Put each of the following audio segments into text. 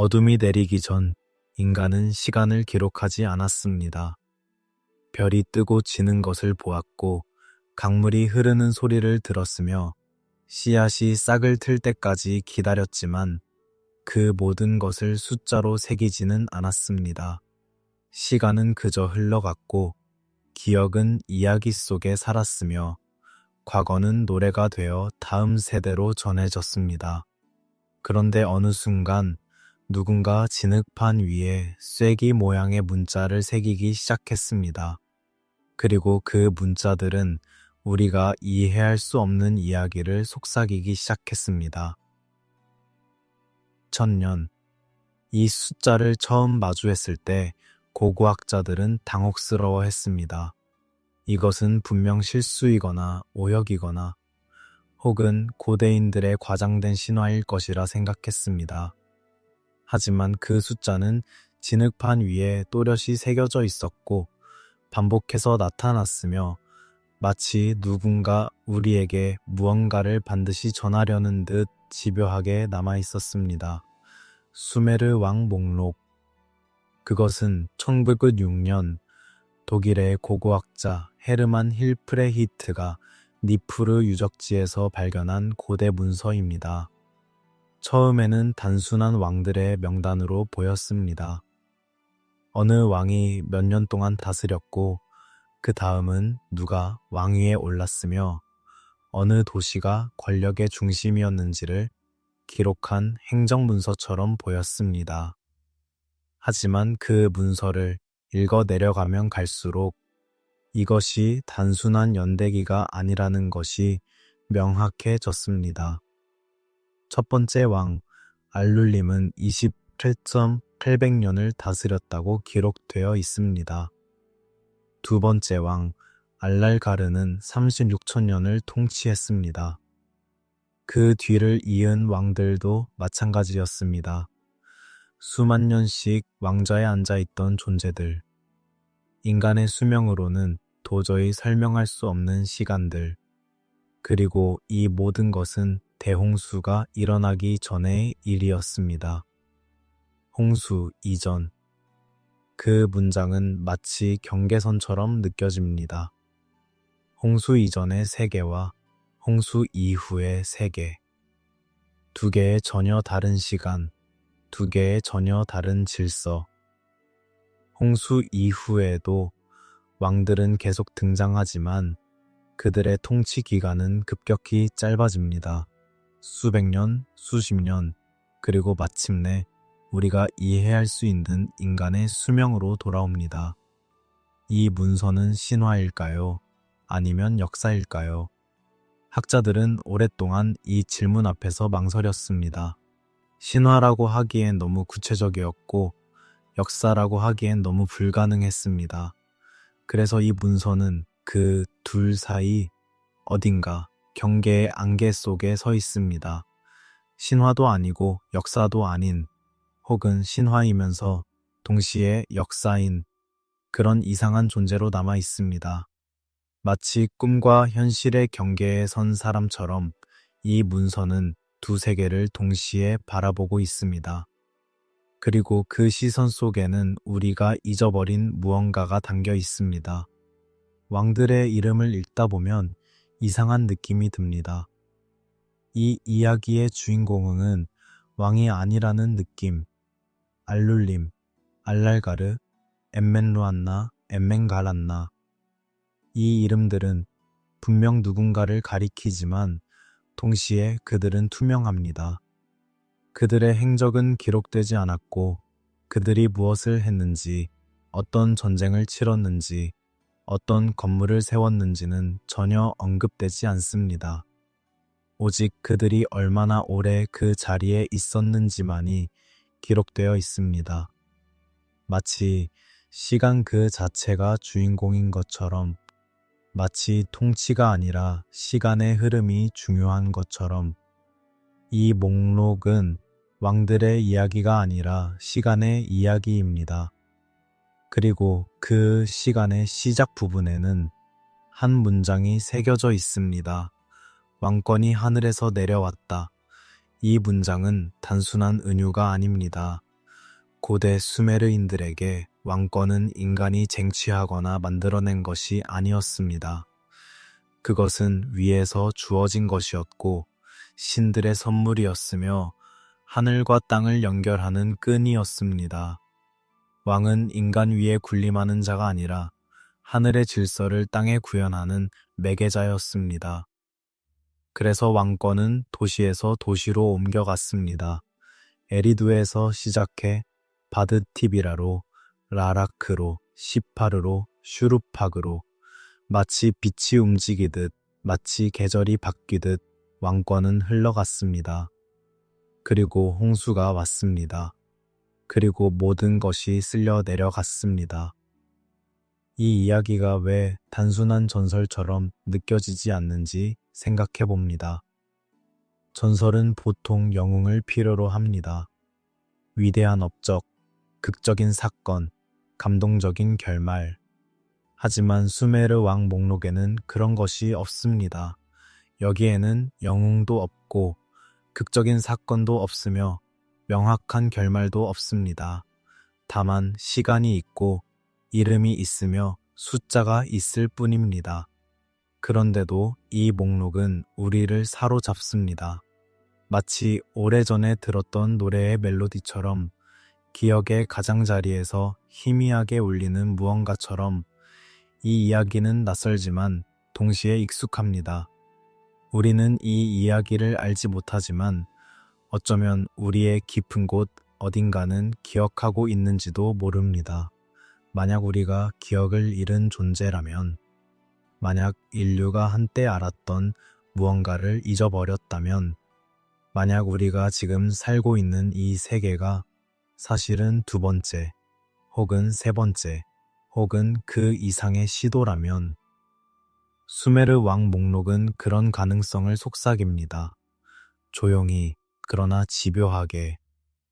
어둠이 내리기 전 인간은 시간을 기록하지 않았습니다. 별이 뜨고 지는 것을 보았고 강물이 흐르는 소리를 들었으며 씨앗이 싹을 틀 때까지 기다렸지만 그 모든 것을 숫자로 새기지는 않았습니다. 시간은 그저 흘러갔고 기억은 이야기 속에 살았으며 과거는 노래가 되어 다음 세대로 전해졌습니다. 그런데 어느 순간 누군가 진흙판 위에 쐐기 모양의 문자를 새기기 시작했습니다. 그리고 그 문자들은 우리가 이해할 수 없는 이야기를 속삭이기 시작했습니다. 1000년. 이 숫자를 처음 마주했을 때 고고학자들은 당혹스러워했습니다. 이것은 분명 실수이거나 오역이거나 혹은 고대인들의 과장된 신화일 것이라 생각했습니다. 하지만 그 숫자는 진흙판 위에 또렷이 새겨져 있었고 반복해서 나타났으며 마치 누군가 우리에게 무언가를 반드시 전하려는 듯 집요하게 남아 있었습니다. 수메르 왕 목록. 그것은 1906년 독일의 고고학자 헤르만 힐프레히트가 니프르 유적지에서 발견한 고대 문서입니다. 처음에는 단순한 왕들의 명단으로 보였습니다. 어느 왕이 몇 년 동안 다스렸고 그 다음은 누가 왕위에 올랐으며 어느 도시가 권력의 중심이었는지를 기록한 행정문서처럼 보였습니다. 하지만 그 문서를 읽어 내려가면 갈수록 이것이 단순한 연대기가 아니라는 것이 명확해졌습니다. 첫 번째 왕 알룰림은 28,800년을 다스렸다고 기록되어 있습니다. 두 번째 왕 알랄가르는 36,000년을 통치했습니다. 그 뒤를 이은 왕들도 마찬가지였습니다. 수만 년씩 왕좌에 앉아있던 존재들. 인간의 수명으로는 도저히 설명할 수 없는 시간들. 그리고 이 모든 것은 대홍수가 일어나기 전의 일이었습니다. 홍수 이전. 그 문장은 마치 경계선처럼 느껴집니다. 홍수 이전의 세계와 홍수 이후의 세계. 두 개의 전혀 다른 시간, 두 개의 전혀 다른 질서. 홍수 이후에도 왕들은 계속 등장하지만 그들의 통치 기간은 급격히 짧아집니다. 수백 년, 수십 년, 그리고 마침내 우리가 이해할 수 있는 인간의 수명으로 돌아옵니다. 이 문서는 신화일까요? 아니면 역사일까요? 학자들은 오랫동안 이 질문 앞에서 망설였습니다. 신화라고 하기엔 너무 구체적이었고 역사라고 하기엔 너무 불가능했습니다. 그래서 이 문서는 그 둘 사이 어딘가 경계의 안개 속에 서 있습니다. 신화도 아니고 역사도 아닌 혹은 신화이면서 동시에 역사인 그런 이상한 존재로 남아 있습니다. 마치 꿈과 현실의 경계에 선 사람처럼 이 문서는 두 세계를 동시에 바라보고 있습니다. 그리고 그 시선 속에는 우리가 잊어버린 무언가가 담겨 있습니다. 왕들의 이름을 읽다 보면 이상한 느낌이 듭니다. 이 이야기의 주인공은 왕이 아니라는 느낌. 알룰림, 알랄가르, 엠멘루안나, 엠멘가란나. 이 이름들은 분명 누군가를 가리키지만 동시에 그들은 투명합니다. 그들의 행적은 기록되지 않았고 그들이 무엇을 했는지, 어떤 전쟁을 치렀는지, 어떤 건물을 세웠는지는 전혀 언급되지 않습니다. 오직 그들이 얼마나 오래 그 자리에 있었는지만이 기록되어 있습니다. 마치 시간 그 자체가 주인공인 것처럼, 마치 통치가 아니라 시간의 흐름이 중요한 것처럼 이 목록은 왕들의 이야기가 아니라 시간의 이야기입니다. 그리고 그 시간의 시작 부분에는 한 문장이 새겨져 있습니다. 왕권이 하늘에서 내려왔다. 이 문장은 단순한 은유가 아닙니다. 고대 수메르인들에게 왕권은 인간이 쟁취하거나 만들어낸 것이 아니었습니다. 그것은 위에서 주어진 것이었고 신들의 선물이었으며 하늘과 땅을 연결하는 끈이었습니다. 왕은 인간 위에 군림하는 자가 아니라 하늘의 질서를 땅에 구현하는 매개자였습니다. 그래서 왕권은 도시에서 도시로 옮겨갔습니다. 에리두에서 시작해 바드티비라로, 라라크로, 시파르로, 슈루팍으로 마치 빛이 움직이듯 마치 계절이 바뀌듯 왕권은 흘러갔습니다. 그리고 홍수가 왔습니다. 그리고 모든 것이 쓸려 내려갔습니다. 이 이야기가 왜 단순한 전설처럼 느껴지지 않는지 생각해 봅니다. 전설은 보통 영웅을 필요로 합니다. 위대한 업적, 극적인 사건, 감동적인 결말. 하지만 수메르 왕 목록에는 그런 것이 없습니다. 여기에는 영웅도 없고 극적인 사건도 없으며 명확한 결말도 없습니다. 다만 시간이 있고 이름이 있으며 숫자가 있을 뿐입니다. 그런데도 이 목록은 우리를 사로잡습니다. 마치 오래전에 들었던 노래의 멜로디처럼 기억의 가장자리에서 희미하게 울리는 무언가처럼 이 이야기는 낯설지만 동시에 익숙합니다. 우리는 이 이야기를 알지 못하지만 어쩌면 우리의 깊은 곳 어딘가는 기억하고 있는지도 모릅니다. 만약 우리가 기억을 잃은 존재라면, 만약 인류가 한때 알았던 무언가를 잊어버렸다면, 만약 우리가 지금 살고 있는 이 세계가 사실은 두 번째, 혹은 세 번째, 혹은 그 이상의 시도라면, 수메르 왕 목록은 그런 가능성을 속삭입니다. 조용히, 그러나 집요하게,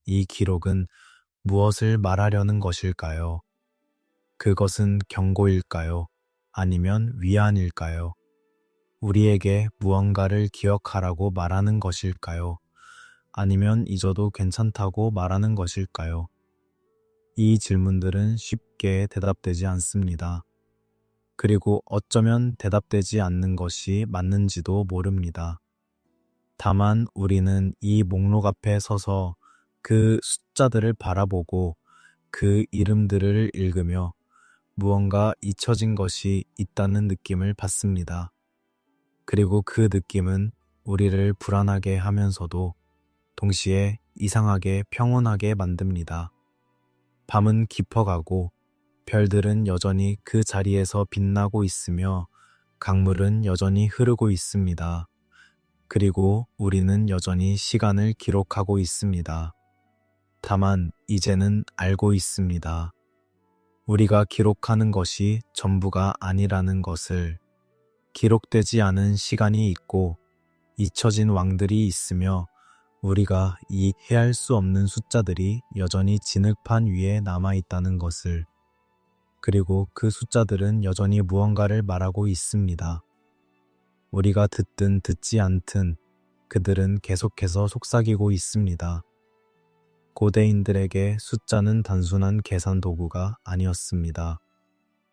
이 기록은 무엇을 말하려는 것일까요? 그것은 경고일까요? 아니면 위안일까요? 우리에게 무언가를 기억하라고 말하는 것일까요? 아니면 잊어도 괜찮다고 말하는 것일까요? 이 질문들은 쉽게 대답되지 않습니다. 그리고 어쩌면 대답되지 않는 것이 맞는지도 모릅니다. 다만 우리는 이 목록 앞에 서서 그 숫자들을 바라보고 그 이름들을 읽으며 무언가 잊혀진 것이 있다는 느낌을 받습니다. 그리고 그 느낌은 우리를 불안하게 하면서도 동시에 이상하게 평온하게 만듭니다. 밤은 깊어가고 별들은 여전히 그 자리에서 빛나고 있으며 강물은 여전히 흐르고 있습니다. 그리고 우리는 여전히 시간을 기록하고 있습니다. 다만 이제는 알고 있습니다. 우리가 기록하는 것이 전부가 아니라는 것을. 기록되지 않은 시간이 있고 잊혀진 왕들이 있으며 우리가 이해할 수 없는 숫자들이 여전히 진흙판 위에 남아있다는 것을. 그리고 그 숫자들은 여전히 무언가를 말하고 있습니다. 우리가 듣든 듣지 않든 그들은 계속해서 속삭이고 있습니다. 고대인들에게 숫자는 단순한 계산 도구가 아니었습니다.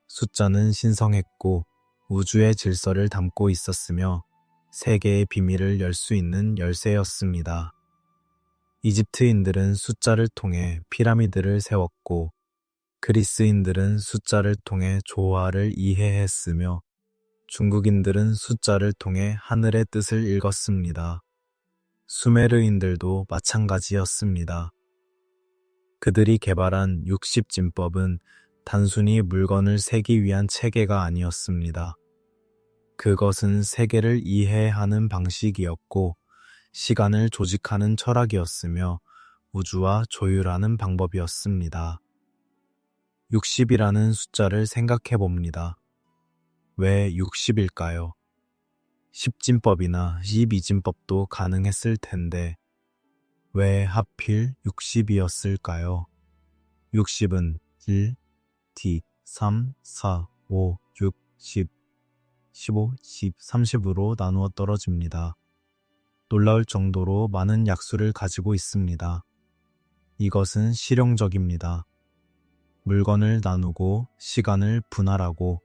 숫자는 신성했고 우주의 질서를 담고 있었으며 세계의 비밀을 열 수 있는 열쇠였습니다. 이집트인들은 숫자를 통해 피라미드를 세웠고 그리스인들은 숫자를 통해 조화를 이해했으며 중국인들은 숫자를 통해 하늘의 뜻을 읽었습니다. 수메르인들도 마찬가지였습니다. 그들이 개발한 60진법은 단순히 물건을 세기 위한 체계가 아니었습니다. 그것은 세계를 이해하는 방식이었고 시간을 조직하는 철학이었으며 우주와 조율하는 방법이었습니다. 60이라는 숫자를 생각해 봅니다. 왜 60일까요? 10진법이나 12진법도 가능했을 텐데 왜 하필 60이었을까요? 60은 1, 2, 3, 4, 5, 6, 10, 15, 10, 30으로 나누어 떨어집니다. 놀라울 정도로 많은 약수를 가지고 있습니다. 이것은 실용적입니다. 물건을 나누고 시간을 분할하고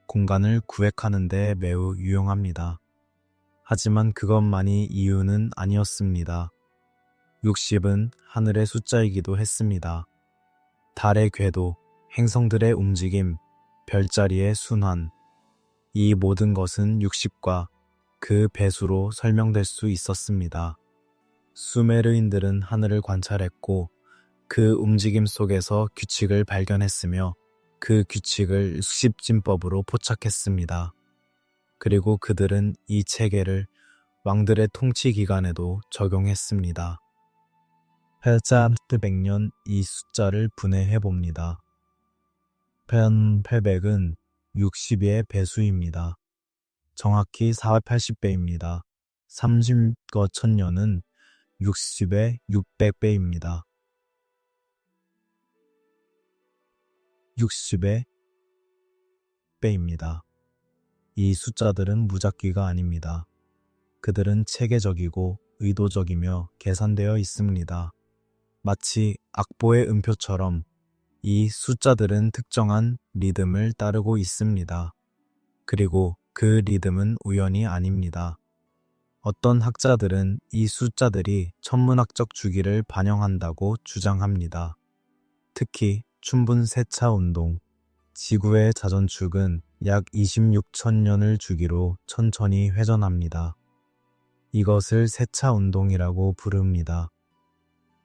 공간을 구획하는 데 매우 유용합니다. 하지만 그것만이 이유는 아니었습니다. 60은 하늘의 숫자이기도 했습니다. 달의 궤도, 행성들의 움직임, 별자리의 순환, 이 모든 것은 60과 그 배수로 설명될 수 있었습니다. 수메르인들은 하늘을 관찰했고 그 움직임 속에서 규칙을 발견했으며 그 규칙을 수십진법으로 포착했습니다. 그리고 그들은 이 체계를 왕들의 통치 기간에도 적용했습니다. 800년 이 숫자를 분해해 봅니다. 800은 60의 배수입니다. 정확히 480배입니다. 30거 천년은 60의 600배입니다. 60의 배입니다. 이 숫자들은 무작위가 아닙니다. 그들은 체계적이고 의도적이며 계산되어 있습니다. 마치 악보의 음표처럼 이 숫자들은 특정한 리듬을 따르고 있습니다. 그리고 그 리듬은 우연이 아닙니다. 어떤 학자들은 이 숫자들이 천문학적 주기를 반영한다고 주장합니다. 특히 춘분 세차 운동, 지구의 자전축은 약 26천년을 주기로 천천히 회전합니다. 이것을 세차 운동이라고 부릅니다.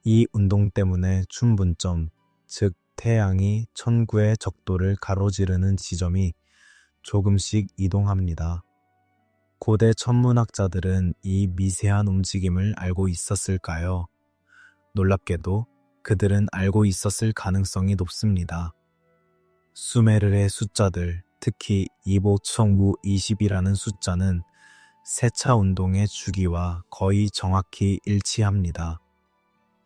이 운동 때문에 춘분점, 즉 태양이 천구의 적도를 가로지르는 지점이 조금씩 이동합니다. 고대 천문학자들은 이 미세한 움직임을 알고 있었을까요? 놀랍게도 그들은 알고 있었을 가능성이 높습니다. 수메르의 숫자들, 특히 이보청무 20이라는 숫자는 세차 운동의 주기와 거의 정확히 일치합니다.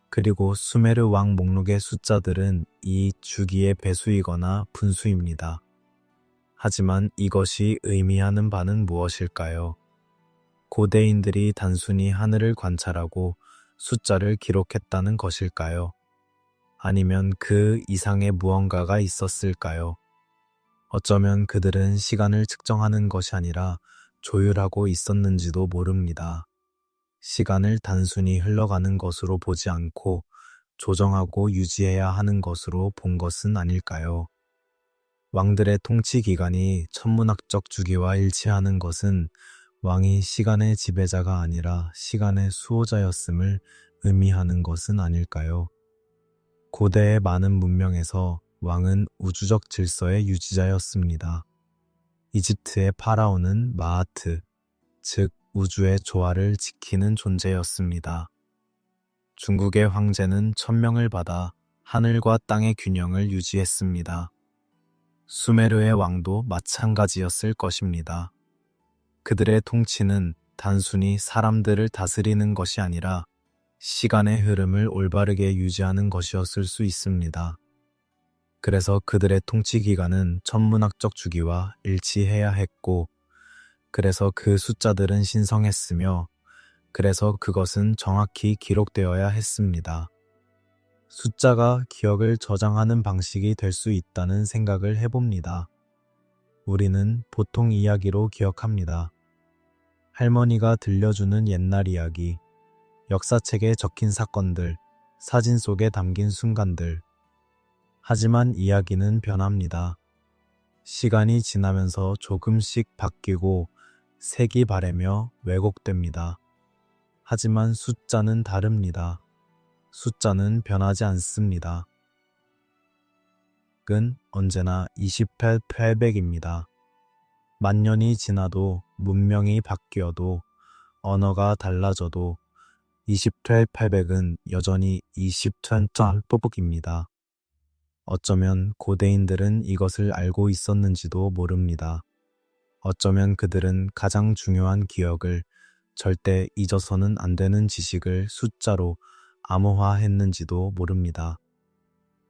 그리고 수메르 왕 목록의 숫자들은 이 주기의 배수이거나 분수입니다. 하지만 이것이 의미하는 바는 무엇일까요? 고대인들이 단순히 하늘을 관찰하고 숫자를 기록했다는 것일까요? 아니면 그 이상의 무언가가 있었을까요? 어쩌면 그들은 시간을 측정하는 것이 아니라 조율하고 있었는지도 모릅니다. 시간을 단순히 흘러가는 것으로 보지 않고 조정하고 유지해야 하는 것으로 본 것은 아닐까요? 왕들의 통치 기간이 천문학적 주기와 일치하는 것은 왕이 시간의 지배자가 아니라 시간의 수호자였음을 의미하는 것은 아닐까요? 고대의 많은 문명에서 왕은 우주적 질서의 유지자였습니다. 이집트의 파라오는 마하트, 즉 우주의 조화를 지키는 존재였습니다. 중국의 황제는 천명을 받아 하늘과 땅의 균형을 유지했습니다. 수메르의 왕도 마찬가지였을 것입니다. 그들의 통치는 단순히 사람들을 다스리는 것이 아니라 시간의 흐름을 올바르게 유지하는 것이었을 수 있습니다. 그래서 그들의 통치 기간은 천문학적 주기와 일치해야 했고, 그래서 그 숫자들은 신성했으며, 그래서 그것은 정확히 기록되어야 했습니다. 숫자가 기억을 저장하는 방식이 될 수 있다는 생각을 해봅니다. 우리는 보통 이야기로 기억합니다. 할머니가 들려주는 옛날 이야기, 역사책에 적힌 사건들, 사진 속에 담긴 순간들. 하지만 이야기는 변합니다. 시간이 지나면서 조금씩 바뀌고 색이 바래며 왜곡됩니다. 하지만 숫자는 다릅니다. 숫자는 변하지 않습니다. 은 언제나 28,800입니다. 만년이 지나도 문명이 바뀌어도 언어가 달라져도 28,800은 여전히 20,000입니다. 어쩌면 고대인들은 이것을 알고 있었는지도 모릅니다. 어쩌면 그들은 가장 중요한 기억을, 절대 잊어서는 안 되는 지식을 숫자로 암호화했는지도 모릅니다.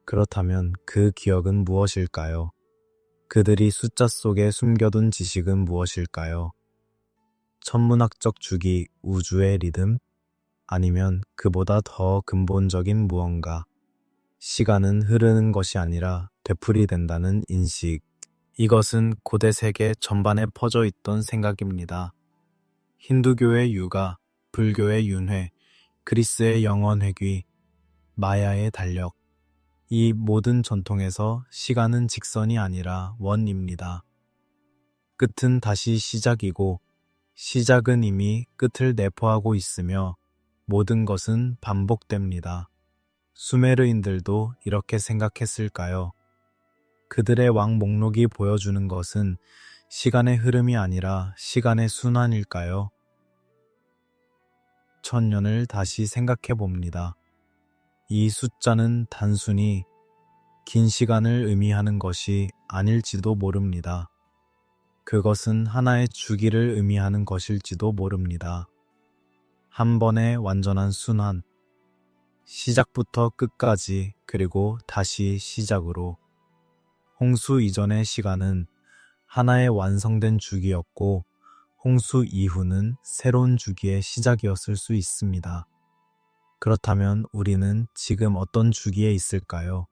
그렇다면 그 기억은 무엇일까요? 그들이 숫자 속에 숨겨둔 지식은 무엇일까요? 천문학적 주기, 우주의 리듬? 아니면 그보다 더 근본적인 무언가, 시간은 흐르는 것이 아니라 되풀이된다는 인식. 이것은 고대 세계 전반에 퍼져 있던 생각입니다. 힌두교의 유가, 불교의 윤회, 그리스의 영원회귀, 마야의 달력. 이 모든 전통에서 시간은 직선이 아니라 원입니다. 끝은 다시 시작이고 시작은 이미 끝을 내포하고 있으며 모든 것은 반복됩니다. 수메르인들도 이렇게 생각했을까요? 그들의 왕 목록이 보여주는 것은 시간의 흐름이 아니라 시간의 순환일까요? 천년을 다시 생각해 봅니다. 이 숫자는 단순히 긴 시간을 의미하는 것이 아닐지도 모릅니다. 그것은 하나의 주기를 의미하는 것일지도 모릅니다. 한 번의 완전한 순환, 시작부터 끝까지 그리고 다시 시작으로. 홍수 이전의 시간은 하나의 완성된 주기였고 홍수 이후는 새로운 주기의 시작이었을 수 있습니다. 그렇다면 우리는 지금 어떤 주기에 있을까요?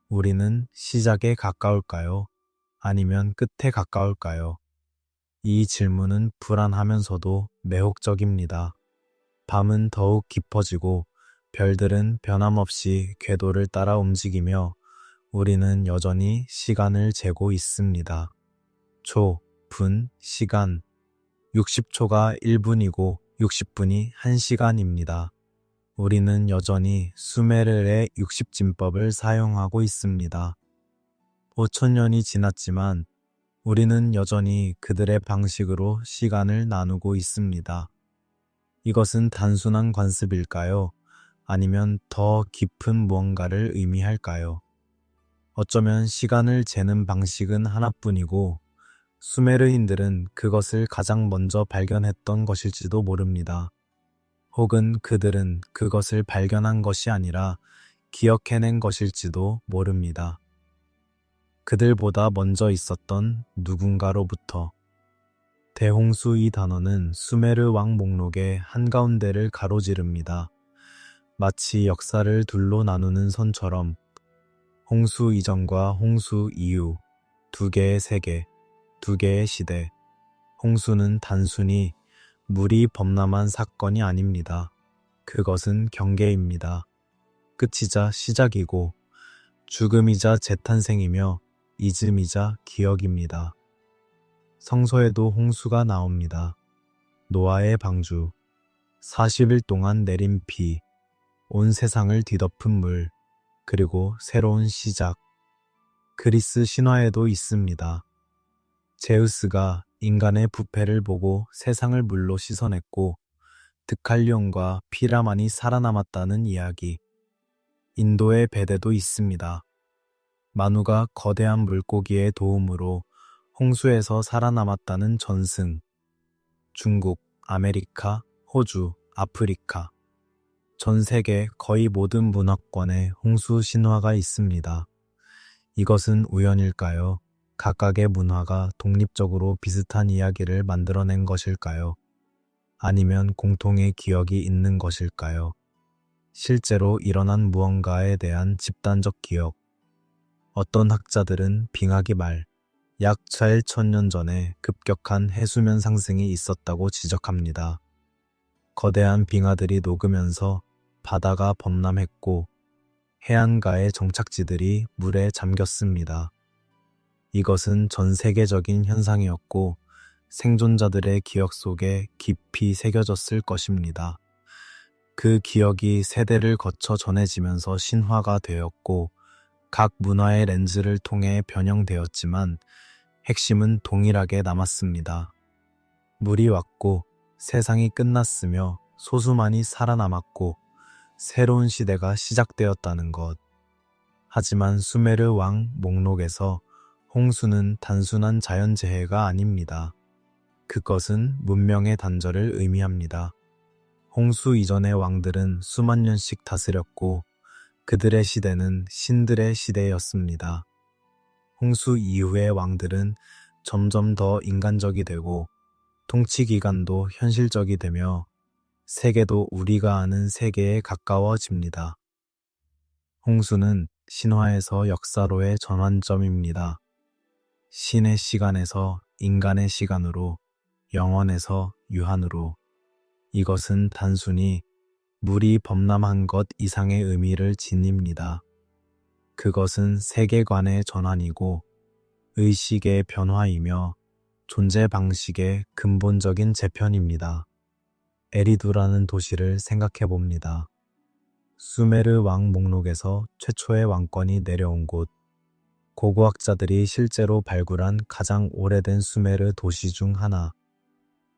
우리는 시작에 가까울까요? 아니면 끝에 가까울까요? 이 질문은 불안하면서도 매혹적입니다. 밤은 더욱 깊어지고 별들은 변함없이 궤도를 따라 움직이며 우리는 여전히 시간을 재고 있습니다. 초, 분, 시간. 60초가 1분이고 60분이 1시간입니다. 우리는 여전히 수메르의 60진법을 사용하고 있습니다. 5천년이 지났지만 우리는 여전히 그들의 방식으로 시간을 나누고 있습니다. 이것은 단순한 관습일까요? 아니면 더 깊은 무언가를 의미할까요? 어쩌면 시간을 재는 방식은 하나뿐이고 수메르인들은 그것을 가장 먼저 발견했던 것일지도 모릅니다. 혹은 그들은 그것을 발견한 것이 아니라 기억해낸 것일지도 모릅니다. 그들보다 먼저 있었던 누군가로부터. 대홍수 이 단어는 수메르 왕 목록의 한가운데를 가로지릅니다. 마치 역사를 둘로 나누는 선처럼 홍수 이전과 홍수 이후, 두 개의 세계, 두 개의 시대. 홍수는 단순히 물이 범람한 사건이 아닙니다. 그것은 경계입니다. 끝이자 시작이고 죽음이자 재탄생이며 잊음이자 기억입니다. 성서에도 홍수가 나옵니다. 노아의 방주, 40일 동안 내린 비, 온 세상을 뒤덮은 물, 그리고 새로운 시작. 그리스 신화에도 있습니다. 제우스가 인간의 부패를 보고 세상을 물로 씻어냈고 드칼리온과 피라만이 살아남았다는 이야기. 인도의 베데도 있습니다. 마누가 거대한 물고기의 도움으로 홍수에서 살아남았다는 전승. 중국, 아메리카, 호주, 아프리카. 전 세계 거의 모든 문화권에 홍수 신화가 있습니다. 이것은 우연일까요? 각각의 문화가 독립적으로 비슷한 이야기를 만들어낸 것일까요? 아니면 공통의 기억이 있는 것일까요? 실제로 일어난 무언가에 대한 집단적 기억. 어떤 학자들은 빙하기 말, 약 4,000년 전에 급격한 해수면 상승이 있었다고 지적합니다. 거대한 빙하들이 녹으면서 바다가 범람했고 해안가의 정착지들이 물에 잠겼습니다. 이것은 전 세계적인 현상이었고 생존자들의 기억 속에 깊이 새겨졌을 것입니다. 그 기억이 세대를 거쳐 전해지면서 신화가 되었고 각 문화의 렌즈를 통해 변형되었지만 핵심은 동일하게 남았습니다. 물이 왔고 세상이 끝났으며 소수만이 살아남았고 새로운 시대가 시작되었다는 것. 하지만 수메르 왕 목록에서 홍수는 단순한 자연재해가 아닙니다. 그것은 문명의 단절을 의미합니다. 홍수 이전의 왕들은 수만 년씩 다스렸고 그들의 시대는 신들의 시대였습니다. 홍수 이후의 왕들은 점점 더 인간적이 되고 통치 기간도 현실적이 되며 세계도 우리가 아는 세계에 가까워집니다. 홍수는 신화에서 역사로의 전환점입니다. 신의 시간에서 인간의 시간으로, 영원에서 유한으로. 이것은 단순히 물이 범람한 것 이상의 의미를 지닙니다. 그것은 세계관의 전환이고 의식의 변화이며 존재 방식의 근본적인 재편입니다. 에리두라는 도시를 생각해 봅니다. 수메르 왕 목록에서 최초의 왕권이 내려온 곳, 고고학자들이 실제로 발굴한 가장 오래된 수메르 도시 중 하나.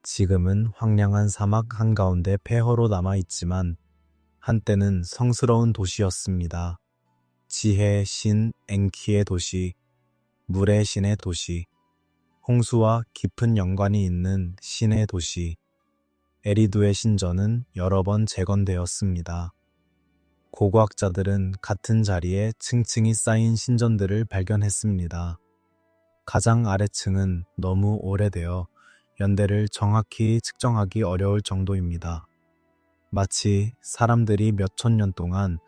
지금은 황량한 사막 한가운데 폐허로 남아있지만 한때는 성스러운 도시였습니다. 지혜의 신 엔키의 도시, 물의 신의 도시, 홍수와 깊은 연관이 있는 신의 도시, 에리두의 신전은 여러 번 재건되었습니다. 고고학자들은 같은 자리에 층층이 쌓인 신전들을 발견했습니다. 가장 아래층은 너무 오래되어 연대를 정확히 측정하기 어려울 정도입니다. 마치 사람들이 몇천 년 동안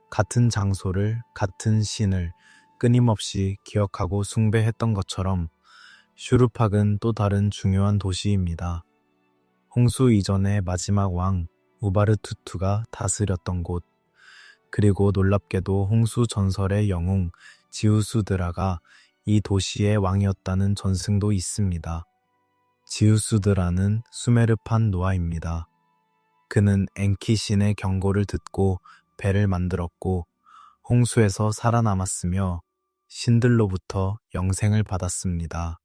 같은 장소를, 같은 신을 끊임없이 기억하고 숭배했던 것처럼 슈르팍은 또 다른 중요한 도시입니다. 홍수 이전의 마지막 왕 우바르투투가 다스렸던 곳, 그리고 놀랍게도 홍수 전설의 영웅 지우스드라가 이 도시의 왕이었다는 전승도 있습니다. 지우스드라는 수메르판 노아입니다. 그는 엔키 신의 경고를 듣고 배를 만들었고 홍수에서 살아남았으며 신들로부터 영생을 받았습니다.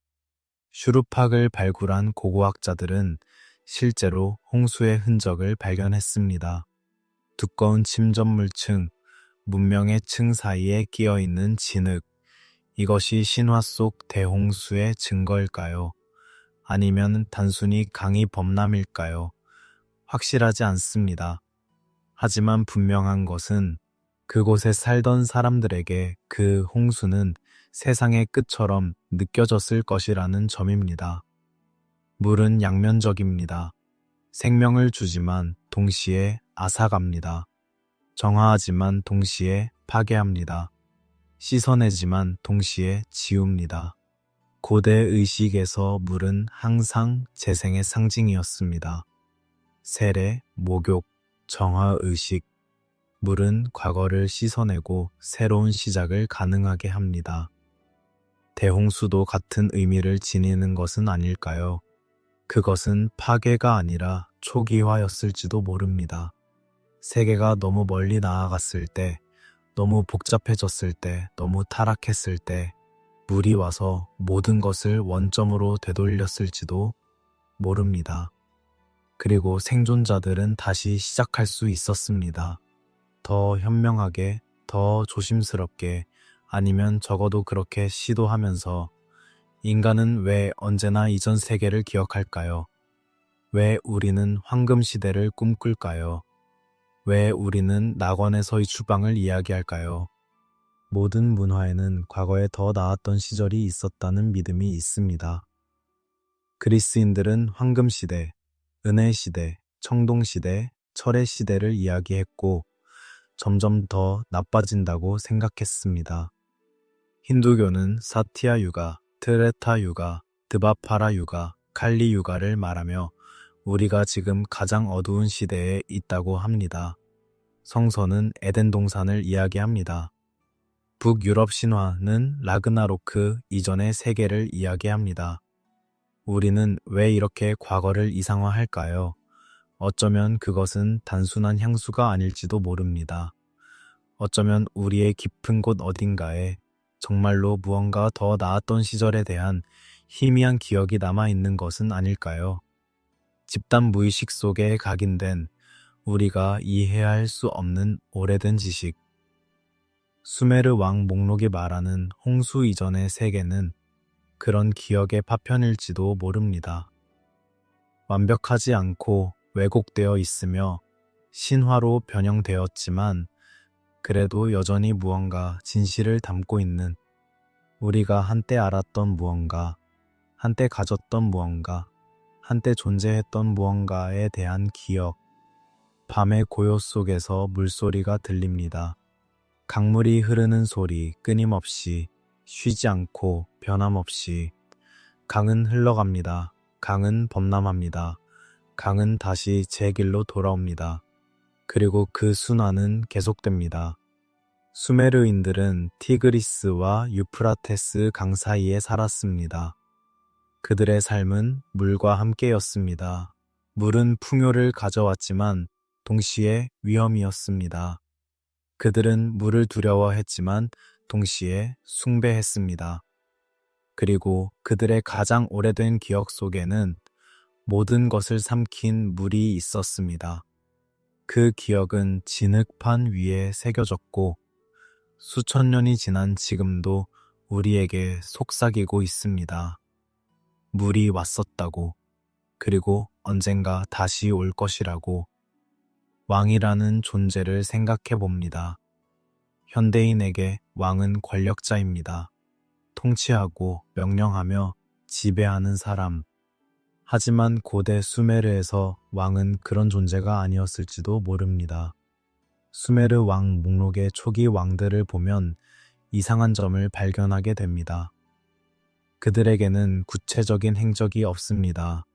슈르팍을 발굴한 고고학자들은 실제로 홍수의 흔적을 발견했습니다. 두꺼운 침전물층, 문명의 층 사이에 끼어있는 진흙, 이것이 신화 속 대홍수의 증거일까요? 아니면 단순히 강이 범람일까요? 확실하지 않습니다. 하지만 분명한 것은 그곳에 살던 사람들에게 그 홍수는 세상의 끝처럼 느껴졌을 것이라는 점입니다. 물은 양면적입니다. 생명을 주지만 동시에 앗아갑니다. 정화하지만 동시에 파괴합니다. 씻어내지만 동시에 지웁니다. 고대 의식에서 물은 항상 재생의 상징이었습니다. 세례, 목욕, 정화의식, 물은 과거를 씻어내고 새로운 시작을 가능하게 합니다. 대홍수도 같은 의미를 지니는 것은 아닐까요? 그것은 파괴가 아니라 초기화였을지도 모릅니다. 세계가 너무 멀리 나아갔을 때, 너무 복잡해졌을 때, 너무 타락했을 때, 물이 와서 모든 것을 원점으로 되돌렸을지도 모릅니다. 그리고 생존자들은 다시 시작할 수 있었습니다. 더 현명하게, 더 조심스럽게, 아니면 적어도 그렇게 시도하면서 인간은 왜 언제나 이전 세계를 기억할까요? 왜 우리는 황금 시대를 꿈꿀까요? 왜 우리는 낙원에서의 추방을 이야기할까요? 모든 문화에는 과거에 더 나았던 시절이 있었다는 믿음이 있습니다. 그리스인들은 황금 시대, 은혜 시대, 청동 시대, 철의 시대를 이야기했고 점점 더 나빠진다고 생각했습니다. 힌두교는 사티아 유가, 트레타 유가, 드바파라 유가, 칼리 유가를 말하며 우리가 지금 가장 어두운 시대에 있다고 합니다. 성서는 에덴 동산을 이야기합니다. 북유럽 신화는 라그나로크 이전의 세계를 이야기합니다. 우리는 왜 이렇게 과거를 이상화할까요? 어쩌면 그것은 단순한 향수가 아닐지도 모릅니다. 어쩌면 우리의 깊은 곳 어딘가에 정말로 무언가 더 나았던 시절에 대한 희미한 기억이 남아있는 것은 아닐까요? 집단 무의식 속에 각인된 우리가 이해할 수 없는 오래된 지식. 수메르 왕 목록이 말하는 홍수 이전의 세계는 그런 기억의 파편일지도 모릅니다. 완벽하지 않고 왜곡되어 있으며 신화로 변형되었지만 그래도 여전히 무언가 진실을 담고 있는 우리가 한때 알았던 무언가, 한때 가졌던 무언가, 한때 존재했던 무언가에 대한 기억. 밤의 고요 속에서 물소리가 들립니다. 강물이 흐르는 소리 끊임없이 쉬지 않고 변함없이 강은 흘러갑니다. 강은 범람합니다. 강은 다시 제 길로 돌아옵니다. 그리고 그 순환은 계속됩니다. 수메르인들은 티그리스와 유프라테스 강 사이에 살았습니다. 그들의 삶은 물과 함께였습니다. 물은 풍요를 가져왔지만 동시에 위험이었습니다. 그들은 물을 두려워했지만 동시에 숭배했습니다. 그리고 그들의 가장 오래된 기억 속에는 모든 것을 삼킨 물이 있었습니다. 그 기억은 진흙판 위에 새겨졌고 수천 년이 지난 지금도 우리에게 속삭이고 있습니다. 물이 왔었다고, 그리고 언젠가 다시 올 것이라고. 왕이라는 존재를 생각해 봅니다. 현대인에게 왕은 권력자입니다. 통치하고 명령하며 지배하는 사람. 하지만 고대 수메르에서 왕은 그런 존재가 아니었을지도 모릅니다. 수메르 왕 목록의 초기 왕들을 보면 이상한 점을 발견하게 됩니다. 그들에게는 구체적인 행적이 없습니다.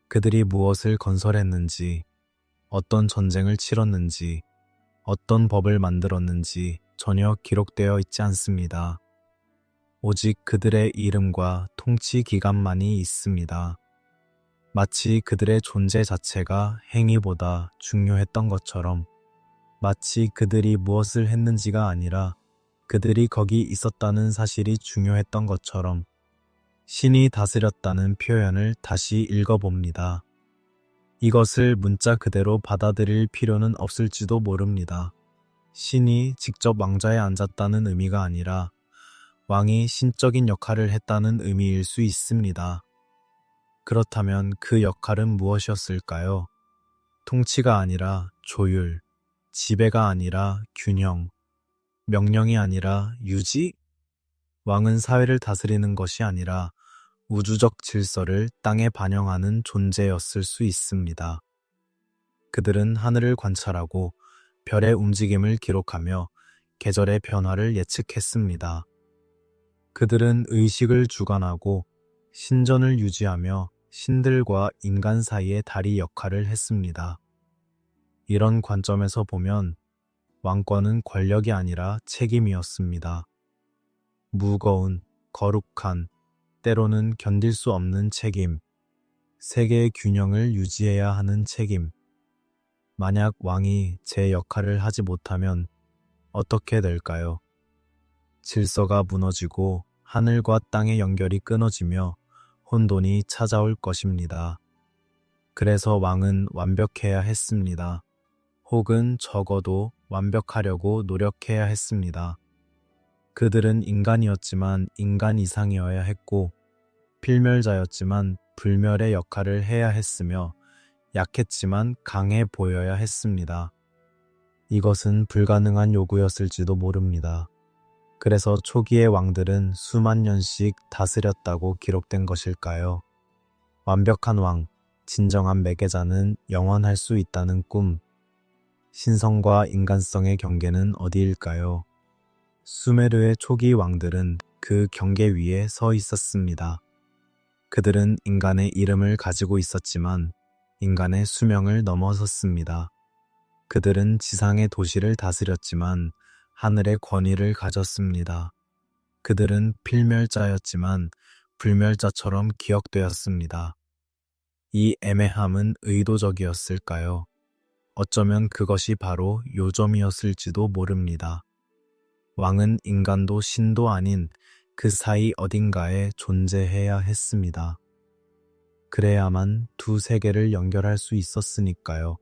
그들이 무엇을 건설했는지, 어떤 전쟁을 치렀는지, 어떤 법을 만들었는지 전혀 기록되어 있지 않습니다. 오직 그들의 이름과 통치 기간만이 있습니다. 마치 그들의 존재 자체가 행위보다 중요했던 것처럼, 마치 그들이 무엇을 했는지가 아니라 그들이 거기 있었다는 사실이 중요했던 것처럼, 신이 다스렸다는 표현을 다시 읽어봅니다. 이것을 문자 그대로 받아들일 필요는 없을지도 모릅니다. 신이 직접 왕좌에 앉았다는 의미가 아니라 왕이 신적인 역할을 했다는 의미일 수 있습니다. 그렇다면 그 역할은 무엇이었을까요? 통치가 아니라 조율, 지배가 아니라 균형, 명령이 아니라 유지? 왕은 사회를 다스리는 것이 아니라 우주적 질서를 땅에 반영하는 존재였을 수 있습니다. 그들은 하늘을 관찰하고 별의 움직임을 기록하며 계절의 변화를 예측했습니다. 그들은 의식을 주관하고 신전을 유지하며 신들과 인간 사이의 다리 역할을 했습니다. 이런 관점에서 보면 왕권은 권력이 아니라 책임이었습니다. 무거운, 거룩한, 때로는 견딜 수 없는 책임, 세계의 균형을 유지해야 하는 책임. 만약 왕이 제 역할을 하지 못하면 어떻게 될까요? 질서가 무너지고 하늘과 땅의 연결이 끊어지며 혼돈이 찾아올 것입니다. 그래서 왕은 완벽해야 했습니다. 혹은 적어도 완벽하려고 노력해야 했습니다. 그들은 인간이었지만 인간 이상이어야 했고, 필멸자였지만 불멸의 역할을 해야 했으며, 약했지만 강해 보여야 했습니다. 이것은 불가능한 요구였을지도 모릅니다. 그래서 초기의 왕들은 수만 년씩 다스렸다고 기록된 것일까요? 완벽한 왕, 진정한 매개자는 영원할 수 있다는 꿈. 신성과 인간성의 경계는 어디일까요? 수메르의 초기 왕들은 그 경계 위에 서 있었습니다. 그들은 인간의 이름을 가지고 있었지만 인간의 수명을 넘어섰습니다. 그들은 지상의 도시를 다스렸지만 하늘의 권위를 가졌습니다. 그들은 필멸자였지만 불멸자처럼 기억되었습니다. 이 애매함은 의도적이었을까요? 어쩌면 그것이 바로 요점이었을지도 모릅니다. 왕은 인간도 신도 아닌 그 사이 어딘가에 존재해야 했습니다. 그래야만 두 세계를 연결할 수 있었으니까요.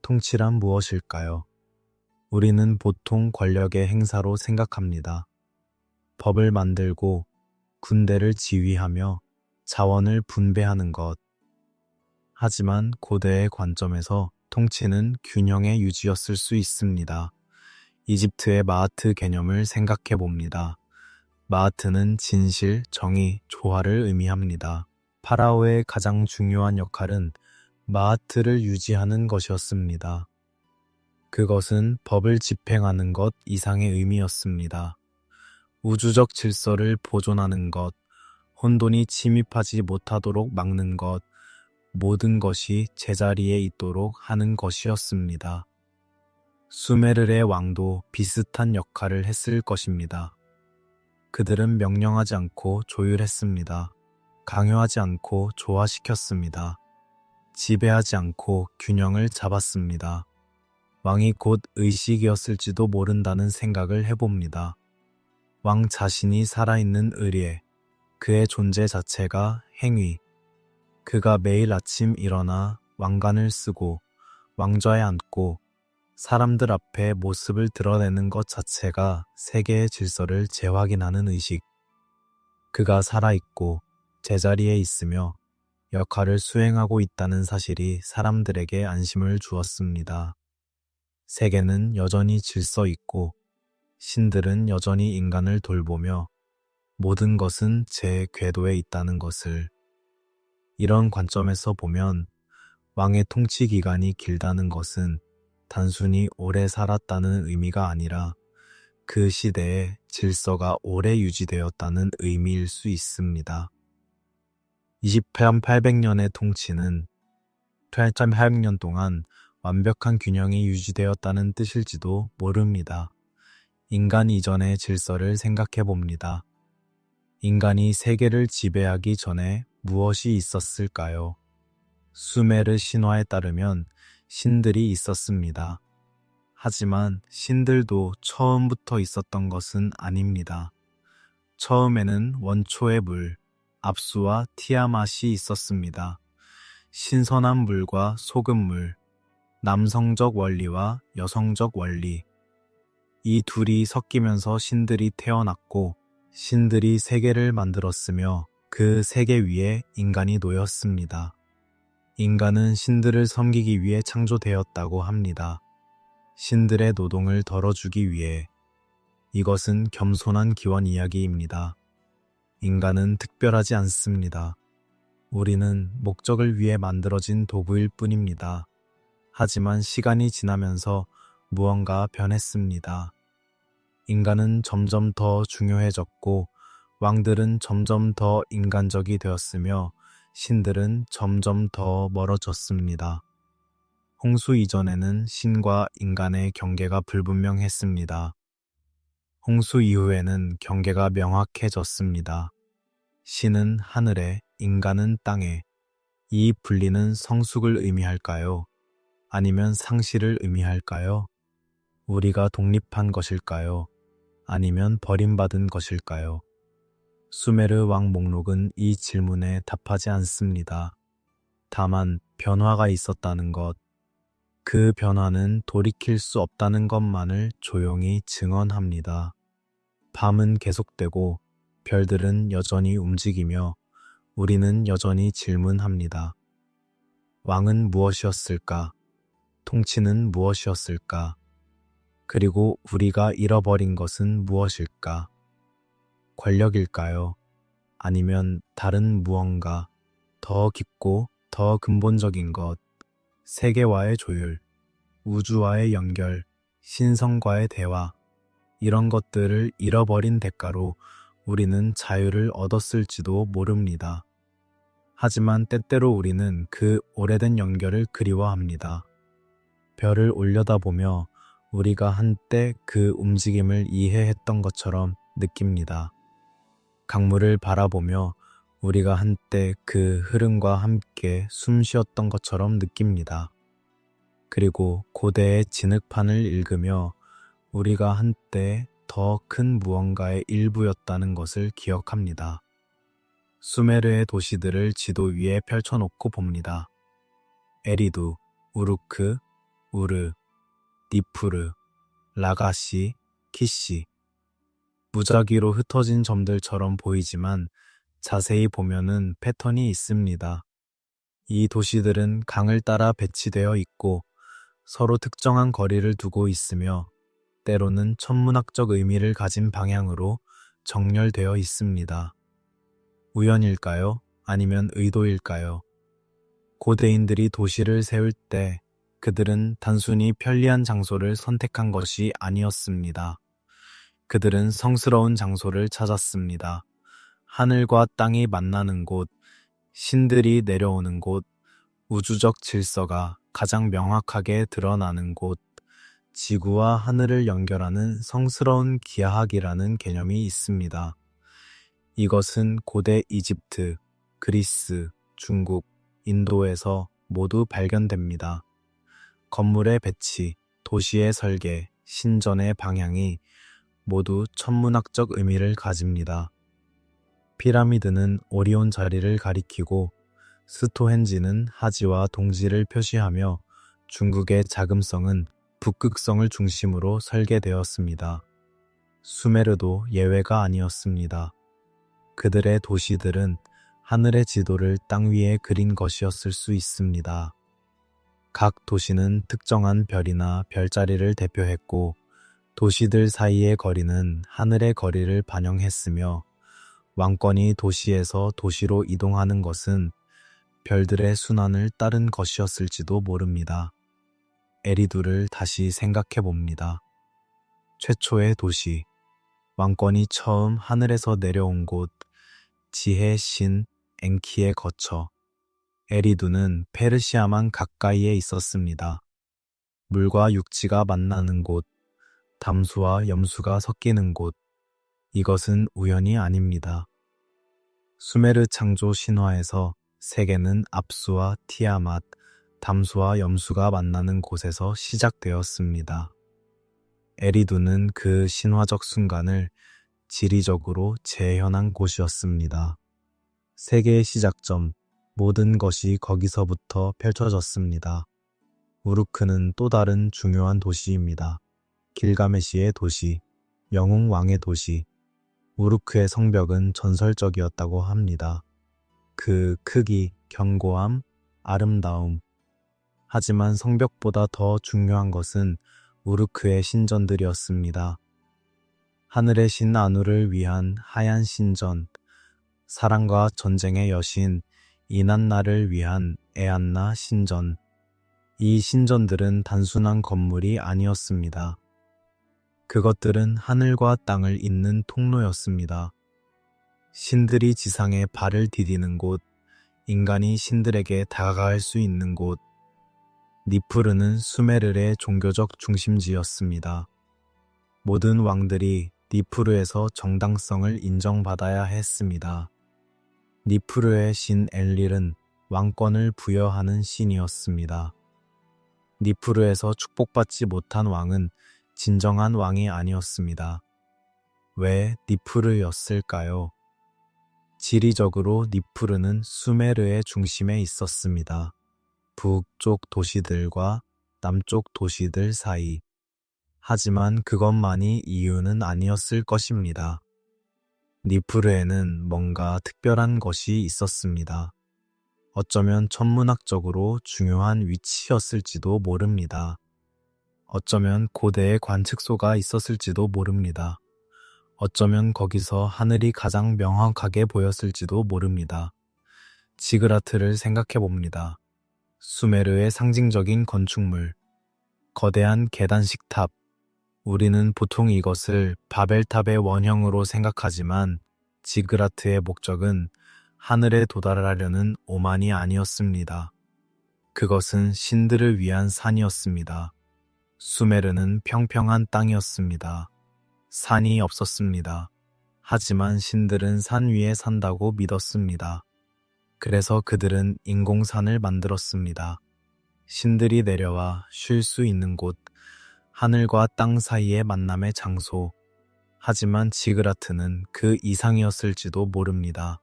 통치란 무엇일까요? 우리는 보통 권력의 행사로 생각합니다. 법을 만들고 군대를 지휘하며 자원을 분배하는 것. 하지만 고대의 관점에서 통치는 균형의 유지였을 수 있습니다. 이집트의 마하트 개념을 생각해 봅니다. 마하트는 진실, 정의, 조화를 의미합니다. 파라오의 가장 중요한 역할은 마하트를 유지하는 것이었습니다. 그것은 법을 집행하는 것 이상의 의미였습니다. 우주적 질서를 보존하는 것, 혼돈이 침입하지 못하도록 막는 것, 모든 것이 제자리에 있도록 하는 것이었습니다. 수메르의 왕도 비슷한 역할을 했을 것입니다. 그들은 명령하지 않고 조율했습니다. 강요하지 않고 조화시켰습니다. 지배하지 않고 균형을 잡았습니다. 왕이 곧 의식이었을지도 모른다는 생각을 해봅니다. 왕 자신이 살아있는 의례, 그의 존재 자체가 행위, 그가 매일 아침 일어나 왕관을 쓰고 왕좌에 앉고 사람들 앞에 모습을 드러내는 것 자체가 세계의 질서를 재확인하는 의식. 그가 살아있고 제자리에 있으며 역할을 수행하고 있다는 사실이 사람들에게 안심을 주었습니다. 세계는 여전히 질서 있고 신들은 여전히 인간을 돌보며 모든 것은 제 궤도에 있다는 것을. 이런 관점에서 보면 왕의 통치 기간이 길다는 것은 단순히 오래 살았다는 의미가 아니라 그 시대에 질서가 오래 유지되었다는 의미일 수 있습니다. 2800년의 통치는 800년 동안 완벽한 균형이 유지되었다는 뜻일지도 모릅니다. 인간 이전의 질서를 생각해 봅니다. 인간이 세계를 지배하기 전에 무엇이 있었을까요? 수메르 신화에 따르면 신들이 있었습니다. 하지만 신들도 처음부터 있었던 것은 아닙니다. 처음에는 원초의 물, 압수와 티아맛이 있었습니다. 신선한 물과 소금물, 남성적 원리와 여성적 원리. 이 둘이 섞이면서 신들이 태어났고 신들이 세계를 만들었으며 그 세계 위에 인간이 놓였습니다. 인간은 신들을 섬기기 위해 창조되었다고 합니다. 신들의 노동을 덜어주기 위해. 이것은 겸손한 기원 이야기입니다. 인간은 특별하지 않습니다. 우리는 목적을 위해 만들어진 도구일 뿐입니다. 하지만 시간이 지나면서 무언가 변했습니다. 인간은 점점 더 중요해졌고 왕들은 점점 더 인간적이 되었으며 신들은 점점 더 멀어졌습니다. 홍수 이전에는 신과 인간의 경계가 불분명했습니다. 홍수 이후에는 경계가 명확해졌습니다. 신은 하늘에, 인간은 땅에. 이 분리는 성숙을 의미할까요? 아니면 상실을 의미할까요? 우리가 독립한 것일까요? 아니면 버림받은 것일까요? 수메르 왕 목록은 이 질문에 답하지 않습니다. 다만 변화가 있었다는 것, 그 변화는 돌이킬 수 없다는 것만을 조용히 증언합니다. 밤은 계속되고 별들은 여전히 움직이며 우리는 여전히 질문합니다. 왕은 무엇이었을까? 통치는 무엇이었을까? 그리고 우리가 잃어버린 것은 무엇일까? 권력일까요? 아니면 다른 무언가, 더 깊고 더 근본적인 것, 세계와의 조율, 우주와의 연결, 신성과의 대화, 이런 것들을 잃어버린 대가로 우리는 자유를 얻었을지도 모릅니다. 하지만 때때로 우리는 그 오래된 연결을 그리워합니다. 별을 올려다보며 우리가 한때 그 움직임을 이해했던 것처럼 느낍니다. 강물을 바라보며 우리가 한때 그 흐름과 함께 숨 쉬었던 것처럼 느낍니다. 그리고 고대의 진흙판을 읽으며 우리가 한때 더 큰 무언가의 일부였다는 것을 기억합니다. 수메르의 도시들을 지도 위에 펼쳐놓고 봅니다. 에리두, 우루크, 우르, 니푸르, 라가시, 키시. 무작위로 흩어진 점들처럼 보이지만 자세히 보면은 패턴이 있습니다. 이 도시들은 강을 따라 배치되어 있고 서로 특정한 거리를 두고 있으며 때로는 천문학적 의미를 가진 방향으로 정렬되어 있습니다. 우연일까요? 아니면 의도일까요? 고대인들이 도시를 세울 때 그들은 단순히 편리한 장소를 선택한 것이 아니었습니다. 그들은 성스러운 장소를 찾았습니다. 하늘과 땅이 만나는 곳, 신들이 내려오는 곳, 우주적 질서가 가장 명확하게 드러나는 곳, 지구와 하늘을 연결하는 성스러운 기하학이라는 개념이 있습니다. 이것은 고대 이집트, 그리스, 중국, 인도에서 모두 발견됩니다. 건물의 배치, 도시의 설계, 신전의 방향이 모두 천문학적 의미를 가집니다. 피라미드는 오리온 자리를 가리키고 스토헨지는 하지와 동지를 표시하며 중국의 자금성은 북극성을 중심으로 설계되었습니다. 수메르도 예외가 아니었습니다. 그들의 도시들은 하늘의 지도를 땅 위에 그린 것이었을 수 있습니다. 각 도시는 특정한 별이나 별자리를 대표했고 도시들 사이의 거리는 하늘의 거리를 반영했으며 왕권이 도시에서 도시로 이동하는 것은 별들의 순환을 따른 것이었을지도 모릅니다. 에리두를 다시 생각해 봅니다. 최초의 도시, 왕권이 처음 하늘에서 내려온 곳, 지혜의 신 엔키에 거쳐 에리두는 페르시아만 가까이에 있었습니다. 물과 육지가 만나는 곳, 담수와 염수가 섞이는 곳, 이것은 우연이 아닙니다. 수메르 창조 신화에서 세계는 압수와 티아맛, 담수와 염수가 만나는 곳에서 시작되었습니다. 에리두는 그 신화적 순간을 지리적으로 재현한 곳이었습니다. 세계의 시작점, 모든 것이 거기서부터 펼쳐졌습니다. 우루크는 또 다른 중요한 도시입니다. 길가메시의 도시, 영웅 왕의 도시, 우루크의 성벽은 전설적이었다고 합니다. 그 크기, 견고함, 아름다움. 하지만 성벽보다 더 중요한 것은 우루크의 신전들이었습니다. 하늘의 신 아누를 위한 하얀 신전, 사랑과 전쟁의 여신 이난나를 위한 에안나 신전. 이 신전들은 단순한 건물이 아니었습니다. 그것들은 하늘과 땅을 잇는 통로였습니다. 신들이 지상에 발을 디디는 곳, 인간이 신들에게 다가갈 수 있는 곳. 니프르는 수메르의 종교적 중심지였습니다. 모든 왕들이 니프르에서 정당성을 인정받아야 했습니다. 니프르의 신 엘릴은 왕권을 부여하는 신이었습니다. 니프르에서 축복받지 못한 왕은 진정한 왕이 아니었습니다. 왜 니프르였을까요? 지리적으로 니프르는 수메르의 중심에 있었습니다. 북쪽 도시들과 남쪽 도시들 사이. 하지만 그것만이 이유는 아니었을 것입니다. 니프르에는 뭔가 특별한 것이 있었습니다. 어쩌면 천문학적으로 중요한 위치였을지도 모릅니다. 어쩌면 고대의 관측소가 있었을지도 모릅니다. 어쩌면 거기서 하늘이 가장 명확하게 보였을지도 모릅니다. 지그라트를 생각해 봅니다. 수메르의 상징적인 건축물, 거대한 계단식 탑. 우리는 보통 이것을 바벨탑의 원형으로 생각하지만 지그라트의 목적은 하늘에 도달하려는 오만이 아니었습니다. 그것은 신들을 위한 산이었습니다. 수메르는 평평한 땅이었습니다. 산이 없었습니다. 하지만 신들은 산 위에 산다고 믿었습니다. 그래서 그들은 인공산을 만들었습니다. 신들이 내려와 쉴 수 있는 곳, 하늘과 땅 사이의 만남의 장소. 하지만 지그라트는 그 이상이었을지도 모릅니다.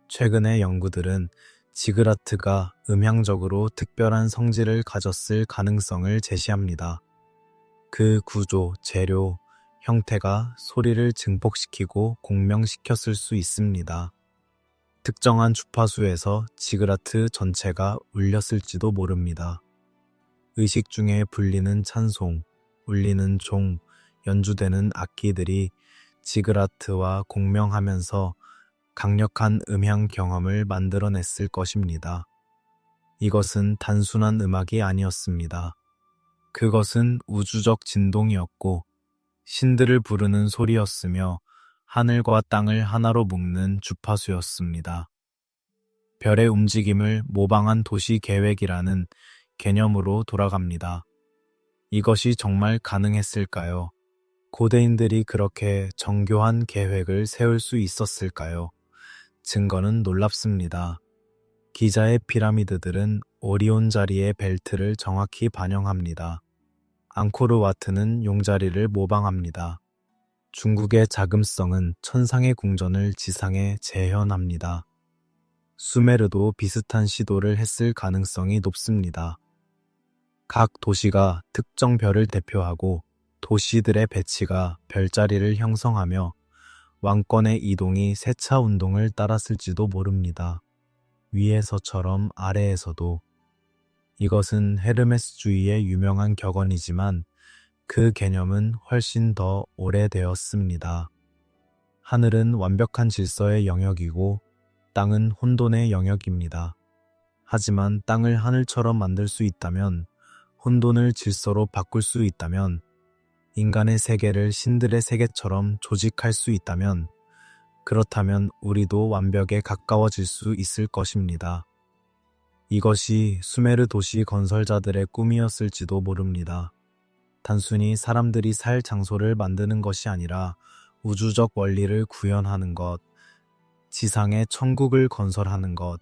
최근의 연구들은 지그라트가 음향적으로 특별한 성질을 가졌을 가능성을 제시합니다. 그 구조, 재료, 형태가 소리를 증폭시키고 공명시켰을 수 있습니다. 특정한 주파수에서 지그라트 전체가 울렸을지도 모릅니다. 의식 중에 불리는 찬송, 울리는 종, 연주되는 악기들이 지그라트와 공명하면서 강력한 음향 경험을 만들어냈을 것입니다. 이것은 단순한 음악이 아니었습니다. 그것은 우주적 진동이었고 신들을 부르는 소리였으며 하늘과 땅을 하나로 묶는 주파수였습니다. 별의 움직임을 모방한 도시 계획이라는 개념으로 돌아갑니다. 이것이 정말 가능했을까요? 고대인들이 그렇게 정교한 계획을 세울 수 있었을까요? 증거는 놀랍습니다. 기자의 피라미드들은 오리온 자리의 벨트를 정확히 반영합니다. 앙코르와트는 용자리를 모방합니다. 중국의 자금성은 천상의 궁전을 지상에 재현합니다. 수메르도 비슷한 시도를 했을 가능성이 높습니다. 각 도시가 특정 별을 대표하고 도시들의 배치가 별자리를 형성하며 왕권의 이동이 세차 운동을 따랐을지도 모릅니다. 위에서처럼 아래에서도. 이것은 헤르메스주의의 유명한 격언이지만 그 개념은 훨씬 더 오래되었습니다. 하늘은 완벽한 질서의 영역이고 땅은 혼돈의 영역입니다. 하지만 땅을 하늘처럼 만들 수 있다면, 혼돈을 질서로 바꿀 수 있다면, 인간의 세계를 신들의 세계처럼 조직할 수 있다면, 그렇다면 우리도 완벽에 가까워질 수 있을 것입니다. 이것이 수메르 도시 건설자들의 꿈이었을지도 모릅니다. 단순히 사람들이 살 장소를 만드는 것이 아니라 우주적 원리를 구현하는 것, 지상의 천국을 건설하는 것,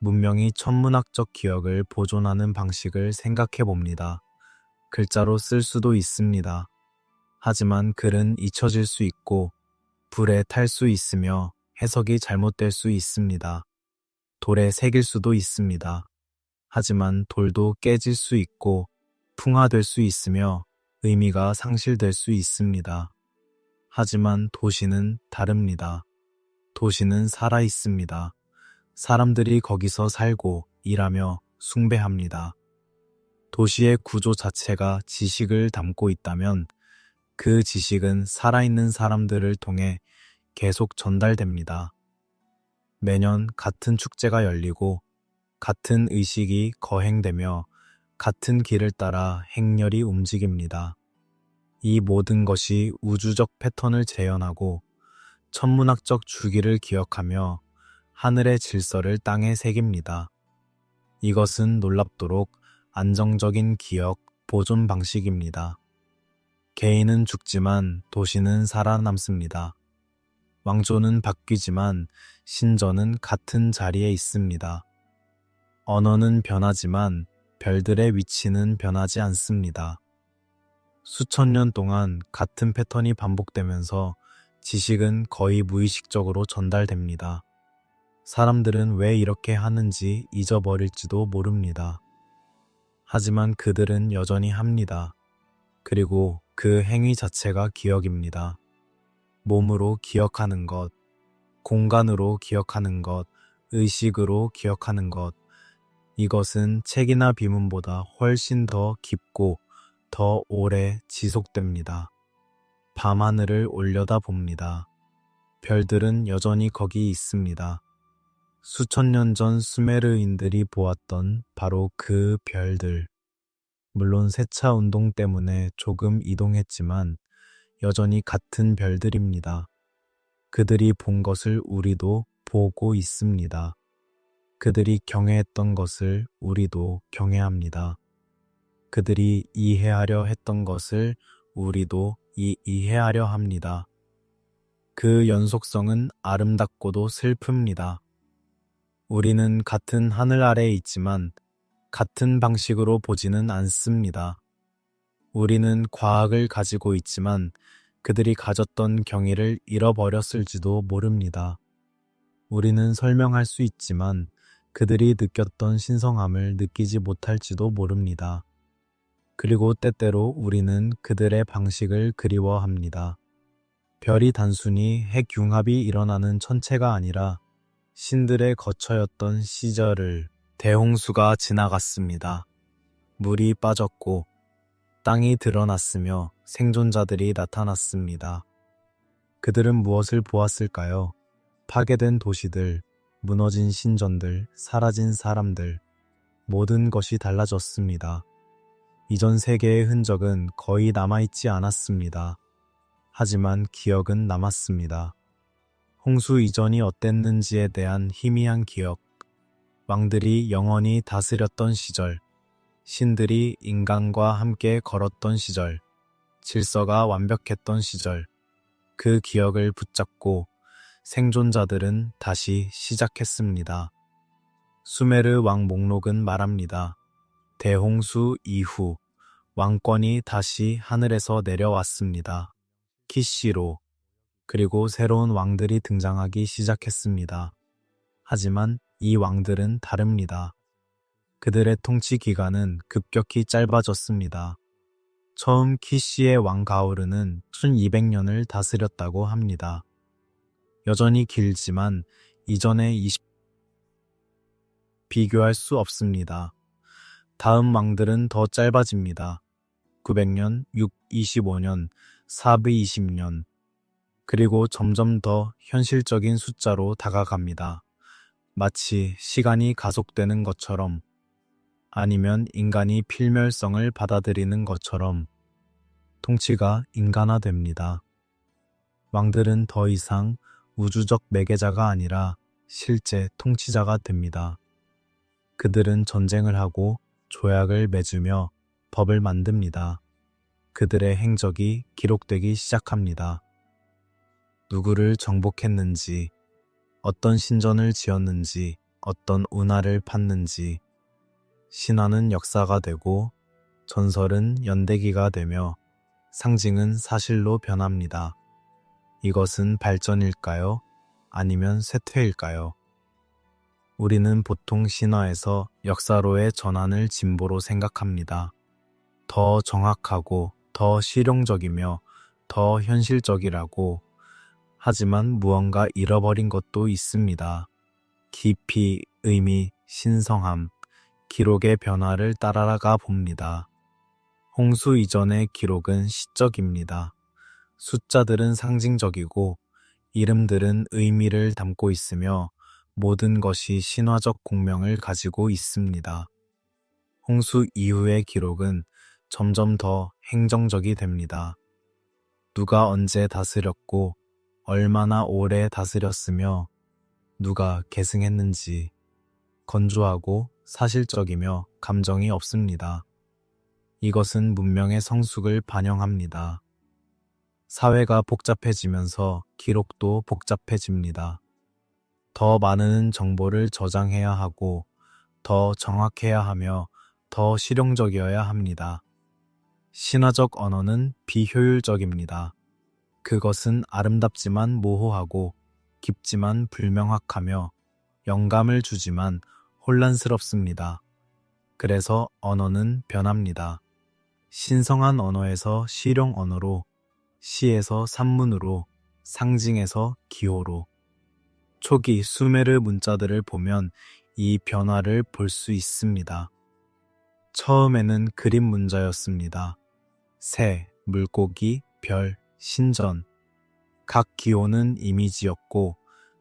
문명이 천문학적 기억을 보존하는 방식을 생각해 봅니다. 글자로 쓸 수도 있습니다. 하지만 글은 잊혀질 수 있고 불에 탈 수 있으며 해석이 잘못될 수 있습니다. 돌에 새길 수도 있습니다. 하지만 돌도 깨질 수 있고 풍화될 수 있으며 의미가 상실될 수 있습니다. 하지만 도시는 다릅니다. 도시는 살아 있습니다. 사람들이 거기서 살고 일하며 숭배합니다. 도시의 구조 자체가 지식을 담고 있다면 그 지식은 살아있는 사람들을 통해 계속 전달됩니다. 매년 같은 축제가 열리고 같은 의식이 거행되며 같은 길을 따라 행렬이 움직입니다. 이 모든 것이 우주적 패턴을 재현하고 천문학적 주기를 기억하며 하늘의 질서를 땅에 새깁니다. 이것은 놀랍도록 안정적인 기억, 보존 방식입니다. 개인은 죽지만 도시는 살아남습니다. 왕조는 바뀌지만 신전은 같은 자리에 있습니다. 언어는 변하지만 별들의 위치는 변하지 않습니다. 수천 년 동안 같은 패턴이 반복되면서 지식은 거의 무의식적으로 전달됩니다. 사람들은 왜 이렇게 하는지 잊어버릴지도 모릅니다. 하지만 그들은 여전히 합니다. 그리고 그 행위 자체가 기억입니다. 몸으로 기억하는 것, 공간으로 기억하는 것, 의식으로 기억하는 것. 이것은 책이나 비문보다 훨씬 더 깊고 더 오래 지속됩니다. 밤하늘을 올려다 봅니다. 별들은 여전히 거기 있습니다. 수천 년 전 수메르인들이 보았던 바로 그 별들. 물론 세차 운동 때문에 조금 이동했지만 여전히 같은 별들입니다. 그들이 본 것을 우리도 보고 있습니다. 그들이 경외했던 것을 우리도 경외합니다. 그들이 이해하려 했던 것을 우리도 이해하려 합니다. 그 연속성은 아름답고도 슬픕니다. 우리는 같은 하늘 아래에 있지만 같은 방식으로 보지는 않습니다. 우리는 과학을 가지고 있지만 그들이 가졌던 경의를 잃어버렸을지도 모릅니다. 우리는 설명할 수 있지만 그들이 느꼈던 신성함을 느끼지 못할지도 모릅니다. 그리고 때때로 우리는 그들의 방식을 그리워합니다. 별이 단순히 핵융합이 일어나는 천체가 아니라 신들의 거처였던 시절을 대홍수가 지나갔습니다. 물이 빠졌고 땅이 드러났으며 생존자들이 나타났습니다. 그들은 무엇을 보았을까요? 파괴된 도시들, 무너진 신전들, 사라진 사람들. 모든 것이 달라졌습니다. 이전 세계의 흔적은 거의 남아있지 않았습니다. 하지만 기억은 남았습니다. 홍수 이전이 어땠는지에 대한 희미한 기억, 왕들이 영원히 다스렸던 시절, 신들이 인간과 함께 걸었던 시절, 질서가 완벽했던 시절, 그 기억을 붙잡고 생존자들은 다시 시작했습니다. 수메르 왕 목록은 말합니다. 대홍수 이후 왕권이 다시 하늘에서 내려왔습니다. 키시로, 그리고 새로운 왕들이 등장하기 시작했습니다. 하지만 이 왕들은 다릅니다. 그들의 통치 기간은 급격히 짧아졌습니다. 처음 키시의 왕 가오르는 1200년을 다스렸다고 합니다. 여전히 길지만 이전의 비교할 수 없습니다. 다음 왕들은 더 짧아집니다. 900년, 625년, 420년, 그리고 점점 더 현실적인 숫자로 다가갑니다. 마치 시간이 가속되는 것처럼, 아니면 인간이 필멸성을 받아들이는 것처럼 통치가 인간화됩니다. 왕들은 더 이상 우주적 매개자가 아니라 실제 통치자가 됩니다. 그들은 전쟁을 하고 조약을 맺으며 법을 만듭니다. 그들의 행적이 기록되기 시작합니다. 누구를 정복했는지, 어떤 신전을 지었는지, 어떤 운하를 팠는지, 신화는 역사가 되고 전설은 연대기가 되며 상징은 사실로 변합니다. 이것은 발전일까요? 아니면 쇠퇴일까요? 우리는 보통 신화에서 역사로의 전환을 진보로 생각합니다. 더 정확하고 더 실용적이며 더 현실적이라고. 하지만 무언가 잃어버린 것도 있습니다. 깊이, 의미, 신성함, 기록의 변화를 따라가 봅니다. 홍수 이전의 기록은 시적입니다. 숫자들은 상징적이고 이름들은 의미를 담고 있으며 모든 것이 신화적 공명을 가지고 있습니다. 홍수 이후의 기록은 점점 더 행정적이 됩니다. 누가 언제 다스렸고 얼마나 오래 다스렸으며 누가 계승했는지, 건조하고 사실적이며 감정이 없습니다. 이것은 문명의 성숙을 반영합니다. 사회가 복잡해지면서 기록도 복잡해집니다. 더 많은 정보를 저장해야 하고 더 정확해야 하며 더 실용적이어야 합니다. 신화적 언어는 비효율적입니다. 그것은 아름답지만 모호하고 깊지만 불명확하며 영감을 주지만 혼란스럽습니다. 그래서 언어는 변합니다. 신성한 언어에서 실용 언어로, 시에서 산문으로, 상징에서 기호로. 초기 수메르 문자들을 보면 이 변화를 볼 수 있습니다. 처음에는 그림 문자였습니다. 새, 물고기, 별, 신전. 각 기호는 이미지였고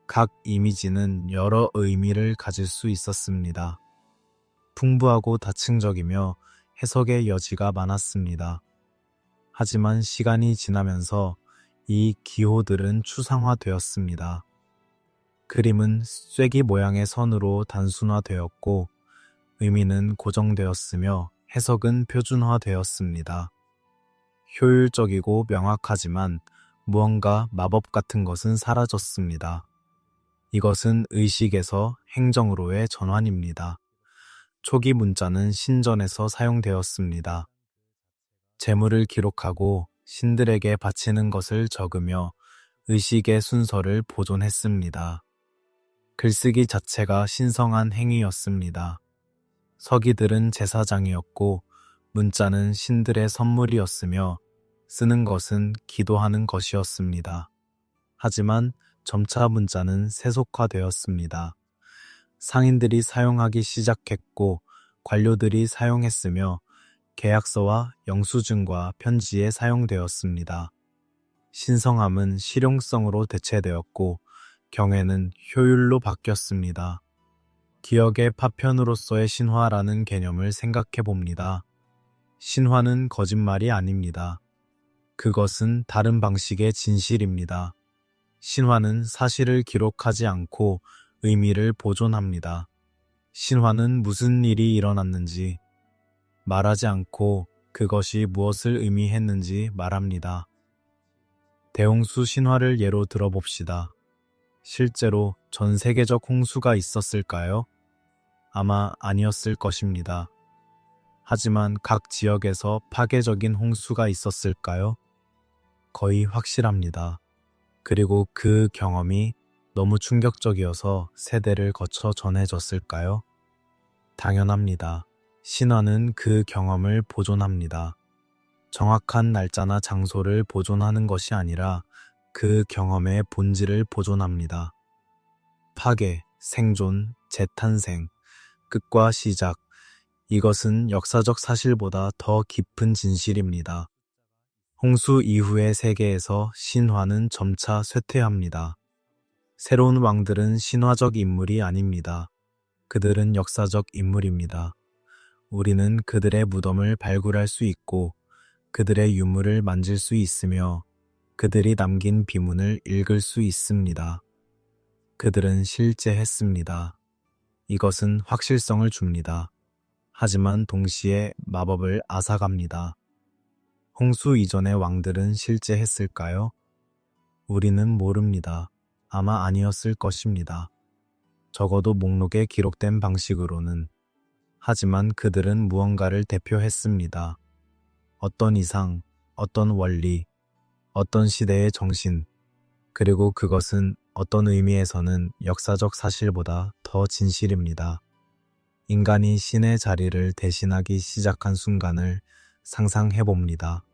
각 이미지는 여러 의미를 가질 수 있었습니다. 풍부하고 다층적이며 해석의 여지가 많았습니다. 하지만 시간이 지나면서 이 기호들은 추상화되었습니다. 그림은 쐐기 모양의 선으로 단순화되었고 의미는 고정되었으며 해석은 표준화되었습니다. 효율적이고 명확하지만 무언가 마법 같은 것은 사라졌습니다. 이것은 의식에서 행정으로의 전환입니다. 초기 문자는 신전에서 사용되었습니다. 재물을 기록하고 신들에게 바치는 것을 적으며 의식의 순서를 보존했습니다. 글쓰기 자체가 신성한 행위였습니다. 서기들은 제사장이었고 문자는 신들의 선물이었으며 쓰는 것은 기도하는 것이었습니다. 하지만 점차 문자는 세속화되었습니다. 상인들이 사용하기 시작했고 관료들이 사용했으며 계약서와 영수증과 편지에 사용되었습니다. 신성함은 실용성으로 대체되었고 경애는 효율로 바뀌었습니다. 기억의 파편으로서의 신화라는 개념을 생각해 봅니다. 신화는 거짓말이 아닙니다. 그것은 다른 방식의 진실입니다. 신화는 사실을 기록하지 않고 의미를 보존합니다. 신화는 무슨 일이 일어났는지 말하지 않고 그것이 무엇을 의미했는지 말합니다. 대홍수 신화를 예로 들어봅시다. 실제로 전 세계적 홍수가 있었을까요? 아마 아니었을 것입니다. 하지만 각 지역에서 파괴적인 홍수가 있었을까요? 거의 확실합니다. 그리고 그 경험이 너무 충격적이어서 세대를 거쳐 전해졌을까요? 당연합니다. 신화는 그 경험을 보존합니다. 정확한 날짜나 장소를 보존하는 것이 아니라 그 경험의 본질을 보존합니다. 파괴, 생존, 재탄생, 끝과 시작, 이것은 역사적 사실보다 더 깊은 진실입니다. 홍수 이후의 세계에서 신화는 점차 쇠퇴합니다. 새로운 왕들은 신화적 인물이 아닙니다. 그들은 역사적 인물입니다. 우리는 그들의 무덤을 발굴할 수 있고 그들의 유물을 만질 수 있으며 그들이 남긴 비문을 읽을 수 있습니다. 그들은 실제했습니다. 이것은 확실성을 줍니다. 하지만 동시에 마법을 앗아갑니다. 홍수 이전의 왕들은 실제했을까요? 우리는 모릅니다. 아마 아니었을 것입니다. 적어도 목록에 기록된 방식으로는. 하지만 그들은 무언가를 대표했습니다. 어떤 이상, 어떤 원리, 어떤 시대의 정신, 그리고 그것은 어떤 의미에서는 역사적 사실보다 더 진실입니다. 인간이 신의 자리를 대신하기 시작한 순간을 상상해 봅니다.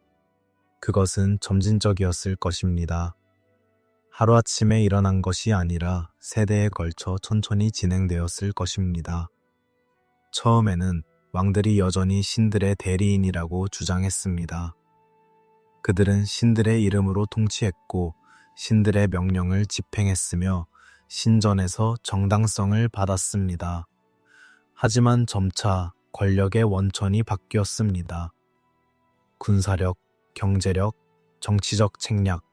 그것은 점진적이었을 것입니다. 하루아침에 일어난 것이 아니라 세대에 걸쳐 천천히 진행되었을 것입니다. 처음에는 왕들이 여전히 신들의 대리인이라고 주장했습니다. 그들은 신들의 이름으로 통치했고 신들의 명령을 집행했으며 신전에서 정당성을 받았습니다. 하지만 점차 권력의 원천이 바뀌었습니다. 군사력, 경제력, 정치적 책략,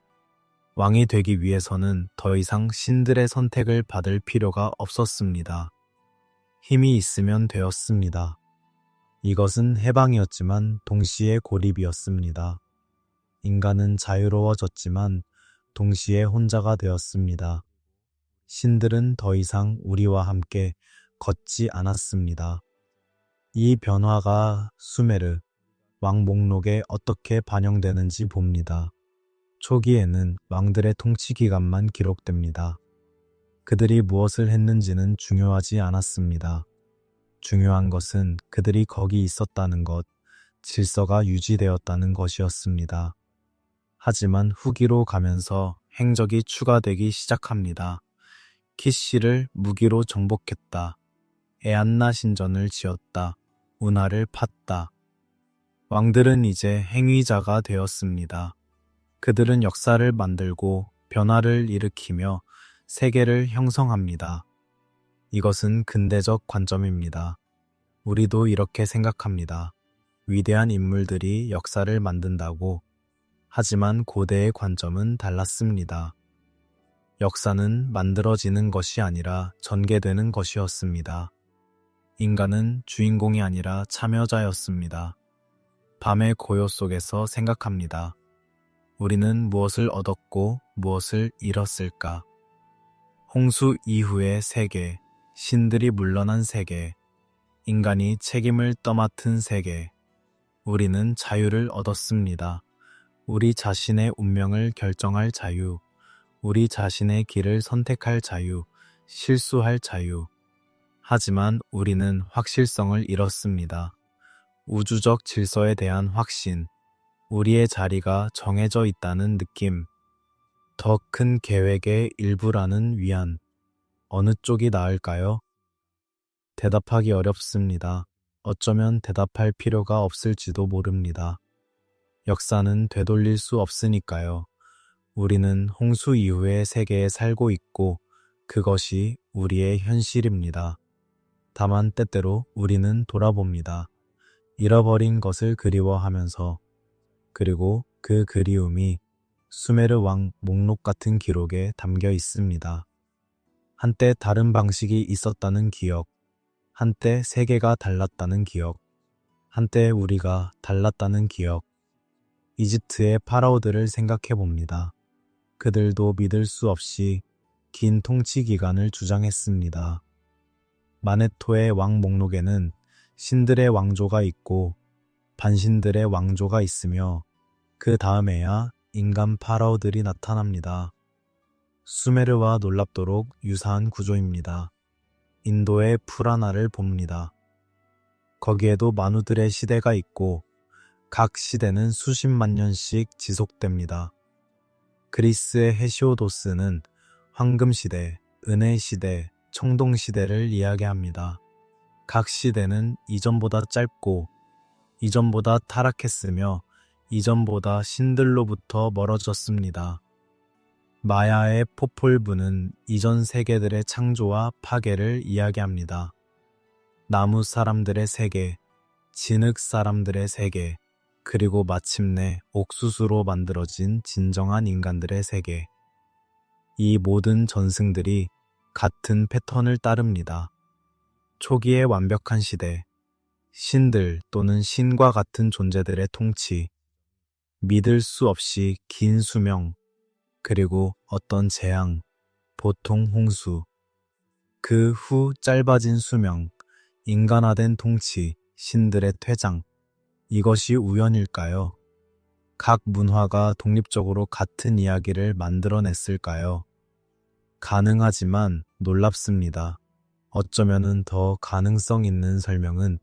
왕이 되기 위해서는 더 이상 신들의 선택을 받을 필요가 없었습니다. 힘이 있으면 되었습니다. 이것은 해방이었지만 동시에 고립이었습니다. 인간은 자유로워졌지만 동시에 혼자가 되었습니다. 신들은 더 이상 우리와 함께 걷지 않았습니다. 이 변화가 수메르, 왕 목록에 어떻게 반영되는지 봅니다. 초기에는 왕들의 통치 기간만 기록됩니다. 그들이 무엇을 했는지는 중요하지 않았습니다. 중요한 것은 그들이 거기 있었다는 것, 질서가 유지되었다는 것이었습니다. 하지만 후기로 가면서 행적이 추가되기 시작합니다. 키씨를 무기로 정복했다. 에안나 신전을 지었다. 운하를 팠다. 왕들은 이제 행위자가 되었습니다. 그들은 역사를 만들고 변화를 일으키며 세계를 형성합니다. 이것은 근대적 관점입니다. 우리도 이렇게 생각합니다. 위대한 인물들이 역사를 만든다고. 하지만 고대의 관점은 달랐습니다. 역사는 만들어지는 것이 아니라 전개되는 것이었습니다. 인간은 주인공이 아니라 참여자였습니다. 밤의 고요 속에서 생각합니다. 우리는 무엇을 얻었고 무엇을 잃었을까? 홍수 이후의 세계, 신들이 물러난 세계, 인간이 책임을 떠맡은 세계. 우리는 자유를 얻었습니다. 우리 자신의 운명을 결정할 자유, 우리 자신의 길을 선택할 자유, 실수할 자유. 하지만 우리는 확실성을 잃었습니다. 우주적 질서에 대한 확신, 우리의 자리가 정해져 있다는 느낌, 더 큰 계획의 일부라는 위안. 어느 쪽이 나을까요? 대답하기 어렵습니다. 어쩌면 대답할 필요가 없을지도 모릅니다. 역사는 되돌릴 수 없으니까요. 우리는 홍수 이후의 세계에 살고 있고 그것이 우리의 현실입니다. 다만 때때로 우리는 돌아봅니다. 잃어버린 것을 그리워하면서. 그리고 그 그리움이 수메르 왕 목록 같은 기록에 담겨 있습니다. 한때 다른 방식이 있었다는 기억, 한때 세계가 달랐다는 기억, 한때 우리가 달랐다는 기억. 이집트의 파라오들을 생각해 봅니다. 그들도 믿을 수 없이 긴 통치 기간을 주장했습니다. 마네토의 왕 목록에는 신들의 왕조가 있고 반신들의 왕조가 있으며 그 다음에야 인간 파라오들이 나타납니다. 수메르와 놀랍도록 유사한 구조입니다. 인도의 푸라나를 봅니다. 거기에도 만우들의 시대가 있고 각 시대는 수십만 년씩 지속됩니다. 그리스의 헤시오도스는 황금시대, 은혜시대, 청동시대를 이야기합니다. 각 시대는 이전보다 짧고 이전보다 타락했으며 이전보다 신들로부터 멀어졌습니다. 마야의 포폴부는 이전 세계들의 창조와 파괴를 이야기합니다. 나무 사람들의 세계, 진흙 사람들의 세계, 그리고 마침내 옥수수로 만들어진 진정한 인간들의 세계. 이 모든 전승들이 같은 패턴을 따릅니다. 초기의 완벽한 시대, 신들 또는 신과 같은 존재들의 통치, 믿을 수 없이 긴 수명, 그리고 어떤 재앙, 보통 홍수, 그 후 짧아진 수명, 인간화된 통치, 신들의 퇴장. 이것이 우연일까요? 각 문화가 독립적으로 같은 이야기를 만들어냈을까요? 가능하지만 놀랍습니다. 어쩌면은 더 가능성 있는 설명은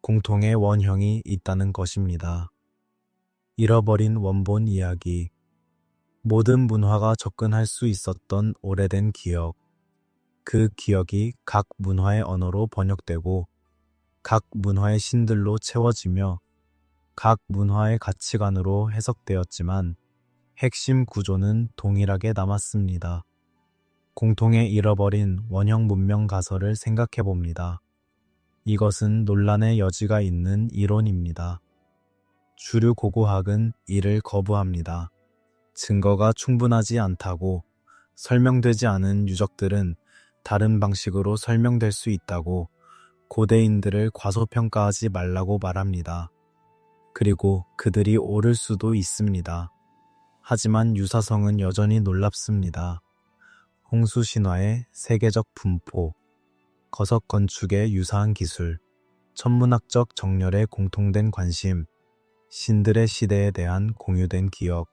공통의 원형이 있다는 것입니다. 잃어버린 원본 이야기. 모든 문화가 접근할 수 있었던 오래된 기억. 그 기억이 각 문화의 언어로 번역되고 각 문화의 신들로 채워지며 각 문화의 가치관으로 해석되었지만 핵심 구조는 동일하게 남았습니다. 공통의 잃어버린 원형 문명 가설을 생각해 봅니다. 이것은 논란의 여지가 있는 이론입니다. 주류 고고학은 이를 거부합니다. 증거가 충분하지 않다고, 설명되지 않은 유적들은 다른 방식으로 설명될 수 있다고 고대인들을 과소평가하지 말라고 말합니다. 그리고 그들이 옳을 수도 있습니다. 하지만 유사성은 여전히 놀랍습니다. 홍수 신화의 세계적 분포, 거석 건축의 유사한 기술, 천문학적 정렬의 공통된 관심, 신들의 시대에 대한 공유된 기억,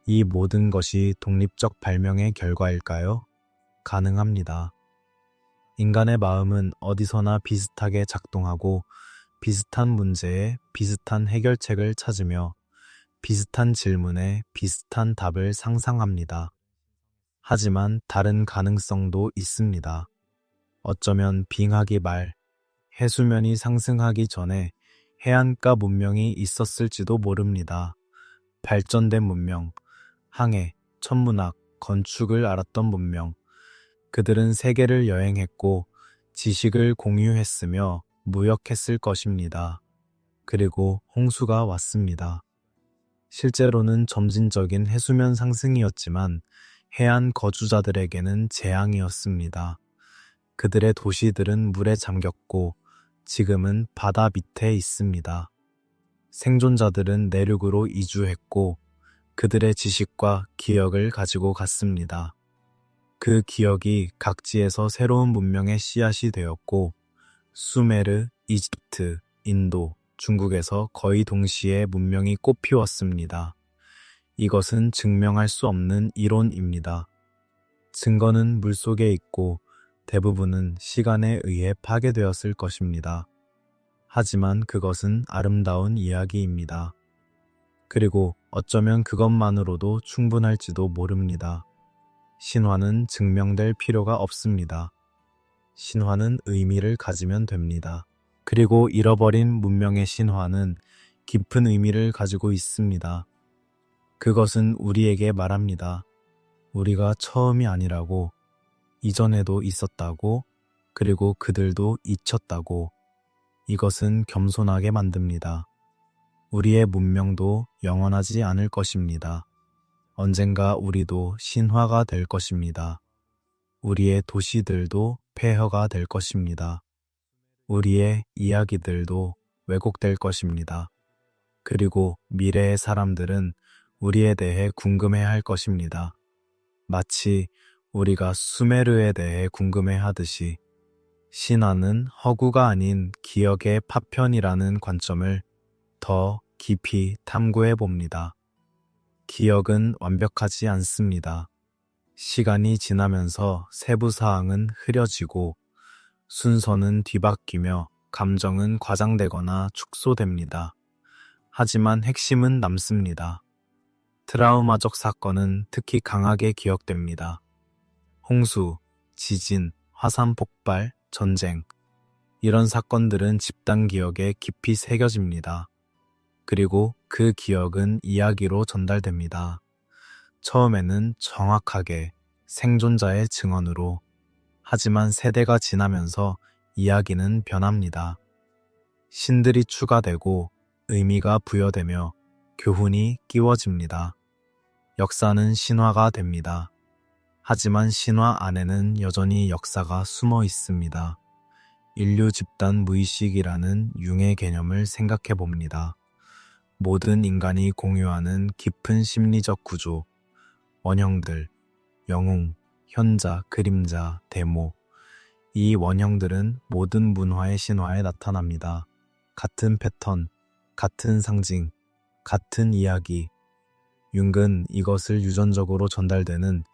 이 모든 것이 독립적 발명의 결과일까요? 가능합니다. 인간의 마음은 어디서나 비슷하게 작동하고 비슷한 문제에 비슷한 해결책을 찾으며 비슷한 질문에 비슷한 답을 상상합니다. 하지만 다른 가능성도 있습니다. 어쩌면 빙하기 말, 해수면이 상승하기 전에 해안가 문명이 있었을지도 모릅니다. 발전된 문명, 항해, 천문학, 건축을 알았던 문명. 그들은 세계를 여행했고 지식을 공유했으며 무역했을 것입니다. 그리고 홍수가 왔습니다. 실제로는 점진적인 해수면 상승이었지만 해안 거주자들에게는 재앙이었습니다. 그들의 도시들은 물에 잠겼고 지금은 바다 밑에 있습니다. 생존자들은 내륙으로 이주했고 그들의 지식과 기억을 가지고 갔습니다. 그 기억이 각지에서 새로운 문명의 씨앗이 되었고 수메르, 이집트, 인도, 중국에서 거의 동시에 문명이 꽃피웠습니다. 이것은 증명할 수 없는 이론입니다. 증거는 물속에 있고 대부분은 시간에 의해 파괴되었을 것입니다. 하지만 그것은 아름다운 이야기입니다. 그리고 어쩌면 그것만으로도 충분할지도 모릅니다. 신화는 증명될 필요가 없습니다. 신화는 의미를 가지면 됩니다. 그리고 잃어버린 문명의 신화는 깊은 의미를 가지고 있습니다. 그것은 우리에게 말합니다. 우리가 처음이 아니라고, 이전에도 있었다고, 그리고 그들도 잊혔다고. 이것은 겸손하게 만듭니다. 우리의 문명도 영원하지 않을 것입니다. 언젠가 우리도 신화가 될 것입니다. 우리의 도시들도 폐허가 될 것입니다. 우리의 이야기들도 왜곡될 것입니다. 그리고 미래의 사람들은 우리에 대해 궁금해할 것입니다. 마치 우리가 수메르에 대해 궁금해하듯이 신화는 허구가 아닌 기억의 파편이라는 관점을 더 깊이 탐구해 봅니다. 기억은 완벽하지 않습니다. 시간이 지나면서 세부 사항은 흐려지고 순서는 뒤바뀌며 감정은 과장되거나 축소됩니다. 하지만 핵심은 남습니다. 트라우마적 사건은 특히 강하게 기억됩니다. 홍수, 지진, 화산 폭발, 전쟁. 이런 사건들은 집단 기억에 깊이 새겨집니다. 그리고 그 기억은 이야기로 전달됩니다. 처음에는 정확하게 생존자의 증언으로, 하지만 세대가 지나면서 이야기는 변합니다. 신들이 추가되고 의미가 부여되며 교훈이 끼워집니다. 역사는 신화가 됩니다. 하지만 신화 안에는 여전히 역사가 숨어 있습니다. 인류 집단 무의식이라는 융의 개념을 생각해 봅니다. 모든 인간이 공유하는 깊은 심리적 구조, 원형들, 영웅, 현자, 그림자, 데모. 이 원형들은 모든 문화의 신화에 나타납니다. 같은 패턴, 같은 상징, 같은 이야기. 융은 이것을 유전적으로 전달되는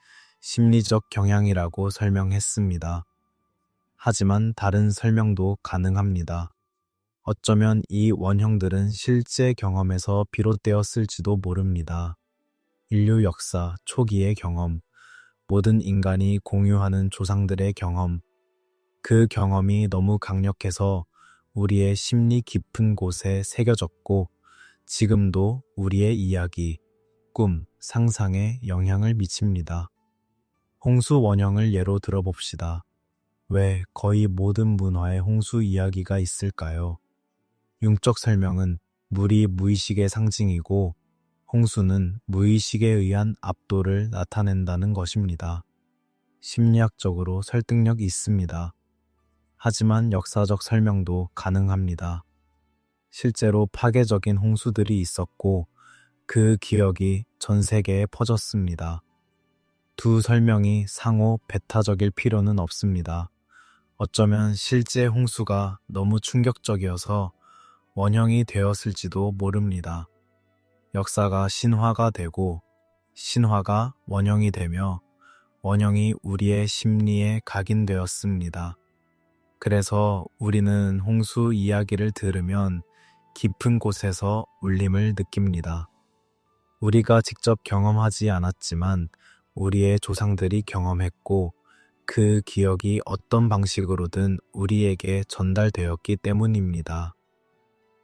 심리적 경향이라고 설명했습니다. 하지만 다른 설명도 가능합니다. 어쩌면 이 원형들은 실제 경험에서 비롯되었을지도 모릅니다. 인류 역사 초기의 경험, 모든 인간이 공유하는 조상들의 경험, 그 경험이 너무 강력해서 우리의 심리 깊은 곳에 새겨졌고 지금도 우리의 이야기, 꿈, 상상에 영향을 미칩니다. 홍수 원형을 예로 들어봅시다. 왜 거의 모든 문화에 홍수 이야기가 있을까요? 융적 설명은 물이 무의식의 상징이고 홍수는 무의식에 의한 압도를 나타낸다는 것입니다. 심리학적으로 설득력 있습니다. 하지만 역사적 설명도 가능합니다. 실제로 파괴적인 홍수들이 있었고 그 기억이 전 세계에 퍼졌습니다. 두 설명이 상호 배타적일 필요는 없습니다. 어쩌면 실제 홍수가 너무 충격적이어서 원형이 되었을지도 모릅니다. 역사가 신화가 되고 신화가 원형이 되며 원형이 우리의 심리에 각인되었습니다. 그래서 우리는 홍수 이야기를 들으면 깊은 곳에서 울림을 느낍니다. 우리가 직접 경험하지 않았지만 우리의 조상들이 경험했고 그 기억이 어떤 방식으로든 우리에게 전달되었기 때문입니다.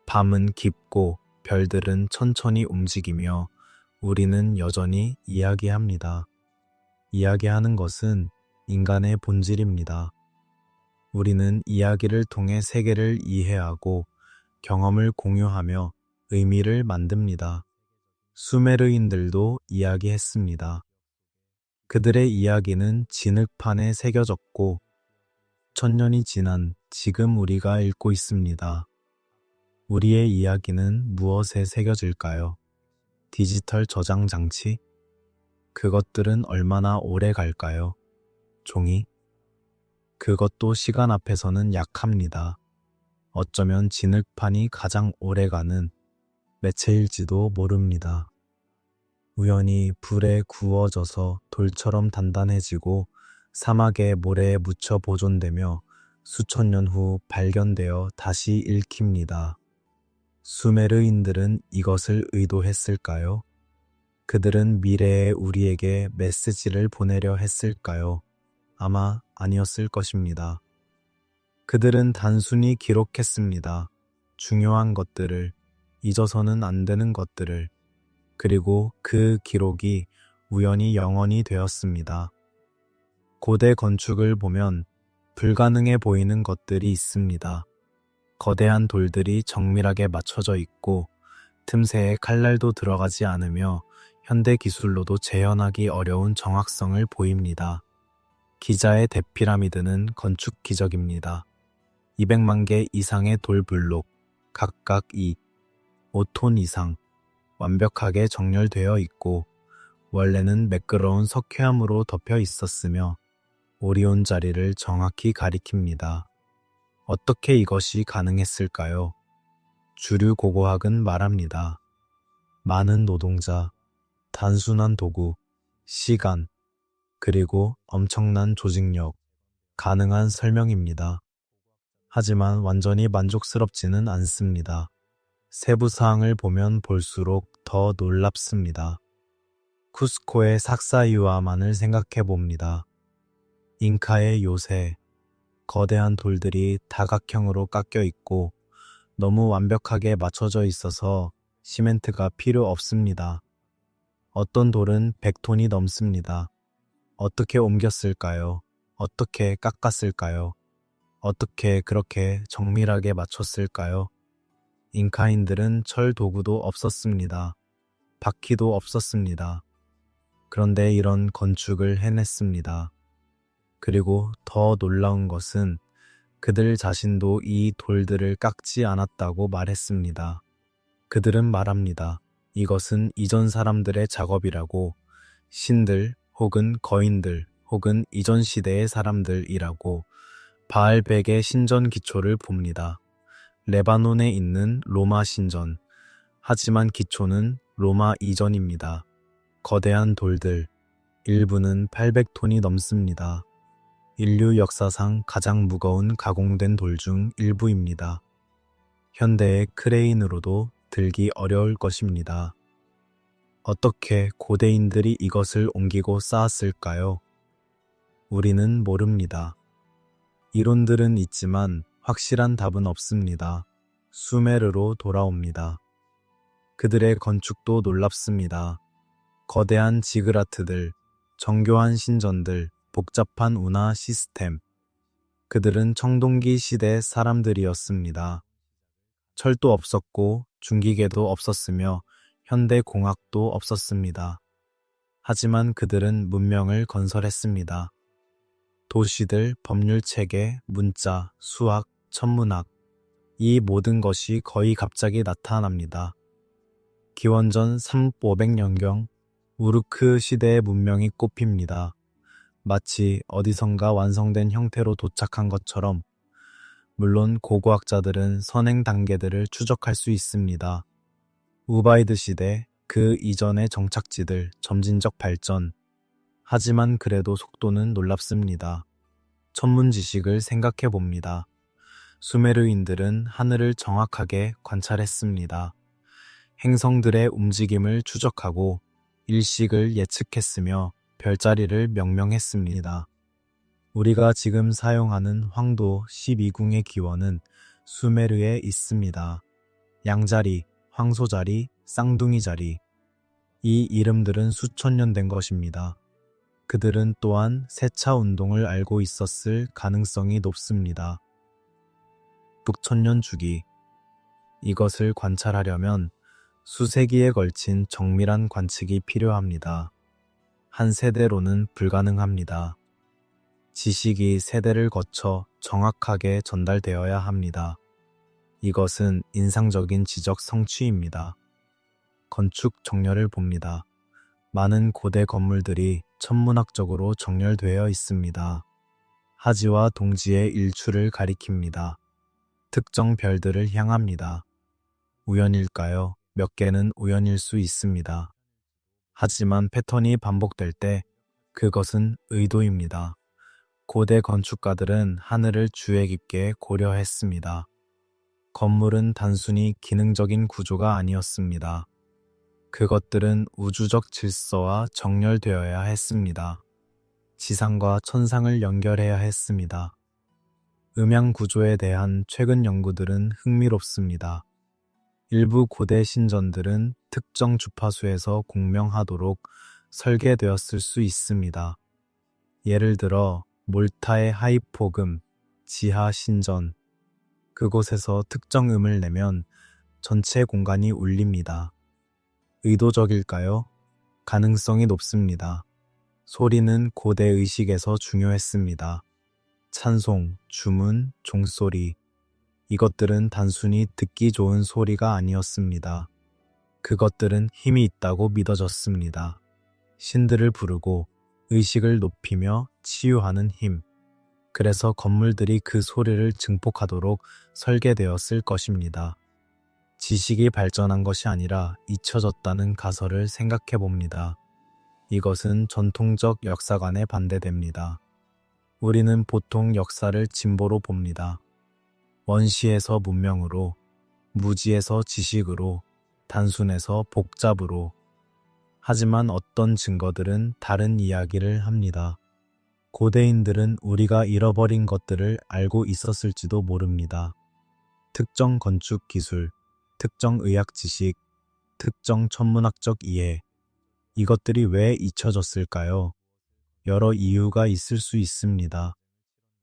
밤은 깊고 별들은 천천히 움직이며 우리는 여전히 이야기합니다. 이야기하는 것은 인간의 본질입니다. 우리는 이야기를 통해 세계를 이해하고 경험을 공유하며 의미를 만듭니다. 수메르인들도 이야기했습니다. 그들의 이야기는 진흙판에 새겨졌고 천년이 지난 지금 우리가 읽고 있습니다. 우리의 이야기는 무엇에 새겨질까요? 디지털 저장 장치? 그것들은 얼마나 오래 갈까요? 종이? 그것도 시간 앞에서는 약합니다. 어쩌면 진흙판이 가장 오래가는 매체일지도 모릅니다. 우연히 불에 구워져서 돌처럼 단단해지고 사막의 모래에 묻혀 보존되며 수천 년 후 발견되어 다시 읽힙니다. 수메르인들은 이것을 의도했을까요? 그들은 미래의 우리에게 메시지를 보내려 했을까요? 아마 아니었을 것입니다. 그들은 단순히 기록했습니다. 중요한 것들을, 잊어서는 안 되는 것들을. 그리고 그 기록이 우연히 영원이 되었습니다. 고대 건축을 보면 불가능해 보이는 것들이 있습니다. 거대한 돌들이 정밀하게 맞춰져 있고 틈새에 칼날도 들어가지 않으며 현대 기술로도 재현하기 어려운 정확성을 보입니다. 기자의 대피라미드는 건축 기적입니다. 200만 개 이상의 돌 블록, 각각 5톤 이상, 완벽하게 정렬되어 있고 원래는 매끄러운 석회암으로 덮여 있었으며 오리온 자리를 정확히 가리킵니다. 어떻게 이것이 가능했을까요? 주류 고고학은 말합니다. 많은 노동자, 단순한 도구, 시간, 그리고 엄청난 조직력, 가능한 설명입니다. 하지만 완전히 만족스럽지는 않습니다. 세부 사항을 보면 볼수록 더 놀랍습니다. 쿠스코의 삭사유아만을 생각해 봅니다. 잉카의 요새, 거대한 돌들이 다각형으로 깎여 있고 너무 완벽하게 맞춰져 있어서 시멘트가 필요 없습니다. 어떤 돌은 100톤이 넘습니다. 어떻게 옮겼을까요? 어떻게 깎았을까요? 어떻게 그렇게 정밀하게 맞췄을까요? 잉카인들은 철 도구도 없었습니다. 바퀴도 없었습니다. 그런데 이런 건축을 해냈습니다. 그리고 더 놀라운 것은 그들 자신도 이 돌들을 깎지 않았다고 말했습니다. 그들은 말합니다. 이것은 이전 사람들의 작업이라고, 신들 혹은 거인들 혹은 이전 시대의 사람들이라고. 바알백의 신전 기초를 봅니다. 레바논에 있는 로마 신전. 하지만 기초는 로마 이전입니다. 거대한 돌들, 일부는 800톤이 넘습니다. 인류 역사상 가장 무거운 가공된 돌 중 일부입니다. 현대의 크레인으로도 들기 어려울 것입니다. 어떻게 고대인들이 이것을 옮기고 쌓았을까요? 우리는 모릅니다. 이론들은 있지만 확실한 답은 없습니다. 수메르로 돌아옵니다. 그들의 건축도 놀랍습니다. 거대한 지그라트들, 정교한 신전들, 복잡한 운하 시스템. 그들은 청동기 시대 사람들이었습니다. 철도 없었고 중기계도 없었으며 현대 공학도 없었습니다. 하지만 그들은 문명을 건설했습니다. 도시들, 법률체계, 문자, 수학, 천문학, 이 모든 것이 거의 갑자기 나타납니다. 기원전 500년경 우르크 시대의 문명이 꼽힙니다. 마치 어디선가 완성된 형태로 도착한 것처럼. 물론 고고학자들은 선행 단계들을 추적할 수 있습니다. 우바이드 시대, 그 이전의 정착지들, 점진적 발전. 하지만 그래도 속도는 놀랍습니다. 천문 지식을 생각해 봅니다. 수메르인들은 하늘을 정확하게 관찰했습니다. 행성들의 움직임을 추적하고 일식을 예측했으며 별자리를 명명했습니다. 우리가 지금 사용하는 황도 12궁의 기원은 수메르에 있습니다. 양자리, 황소자리, 쌍둥이자리. 이 이름들은 수천 년 된 것입니다. 그들은 또한 세차 운동을 알고 있었을 가능성이 높습니다. 북천년 주기. 이것을 관찰하려면 수세기에 걸친 정밀한 관측이 필요합니다. 한 세대로는 불가능합니다. 지식이 세대를 거쳐 정확하게 전달되어야 합니다. 이것은 인상적인 지적 성취입니다. 건축 정렬을 봅니다. 많은 고대 건물들이 천문학적으로 정렬되어 있습니다. 하지와 동지의 일출을 가리킵니다. 특정 별들을 향합니다. 우연일까요? 몇 개는 우연일 수 있습니다. 하지만 패턴이 반복될 때 그것은 의도입니다. 고대 건축가들은 하늘을 주의 깊게 고려했습니다. 건물은 단순히 기능적인 구조가 아니었습니다. 그것들은 우주적 질서와 정렬되어야 했습니다. 지상과 천상을 연결해야 했습니다. 음양 구조에 대한 최근 연구들은 흥미롭습니다. 일부 고대 신전들은 특정 주파수에서 공명하도록 설계되었을 수 있습니다. 예를 들어 몰타의 하이포금, 지하 신전. 그곳에서 특정 음을 내면 전체 공간이 울립니다. 의도적일까요? 가능성이 높습니다. 소리는 고대 의식에서 중요했습니다. 찬송, 주문, 종소리. 이것들은 단순히 듣기 좋은 소리가 아니었습니다. 그것들은 힘이 있다고 믿어졌습니다. 신들을 부르고 의식을 높이며 치유하는 힘. 그래서 건물들이 그 소리를 증폭하도록 설계되었을 것입니다. 지식이 발전한 것이 아니라 잊혀졌다는 가설을 생각해 봅니다. 이것은 전통적 역사관에 반대됩니다. 우리는 보통 역사를 진보로 봅니다. 원시에서 문명으로, 무지에서 지식으로, 단순에서 복잡으로. 하지만 어떤 증거들은 다른 이야기를 합니다. 고대인들은 우리가 잃어버린 것들을 알고 있었을지도 모릅니다. 특정 건축 기술, 특정 의학 지식, 특정 천문학적 이해. 이것들이 왜 잊혀졌을까요? 여러 이유가 있을 수 있습니다.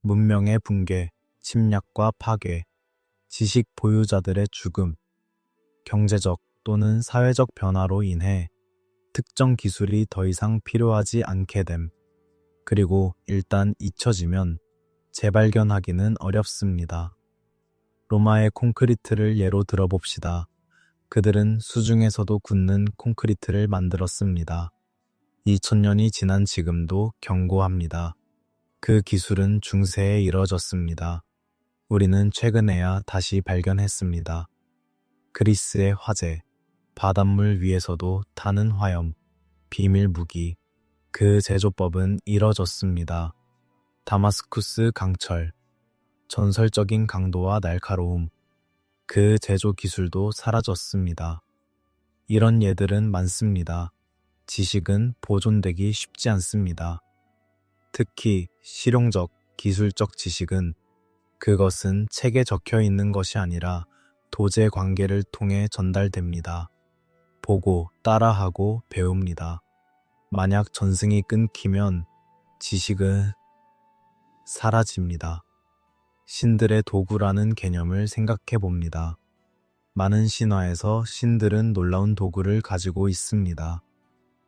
문명의 붕괴, 침략과 파괴, 지식 보유자들의 죽음, 경제적 또는 사회적 변화로 인해 특정 기술이 더 이상 필요하지 않게 됨. 그리고 일단 잊혀지면 재발견하기는 어렵습니다. 로마의 콘크리트를 예로 들어봅시다. 그들은 수중에서도 굳는 콘크리트를 만들었습니다. 2000년이 지난 지금도 경고합니다. 그 기술은 중세에 이뤄졌습니다. 우리는 최근에야 다시 발견했습니다. 그리스의 화재, 바닷물 위에서도 타는 화염, 비밀 무기, 그 제조법은 이뤄졌습니다. 다마스쿠스 강철, 전설적인 강도와 날카로움, 그 제조 기술도 사라졌습니다. 이런 예들은 많습니다. 지식은 보존되기 쉽지 않습니다. 특히 실용적, 기술적 지식은 그것은 책에 적혀 있는 것이 아니라 도제 관계를 통해 전달됩니다. 보고, 따라하고, 배웁니다. 만약 전승이 끊기면 지식은 사라집니다. 신들의 도구라는 개념을 생각해 봅니다. 많은 신화에서 신들은 놀라운 도구를 가지고 있습니다.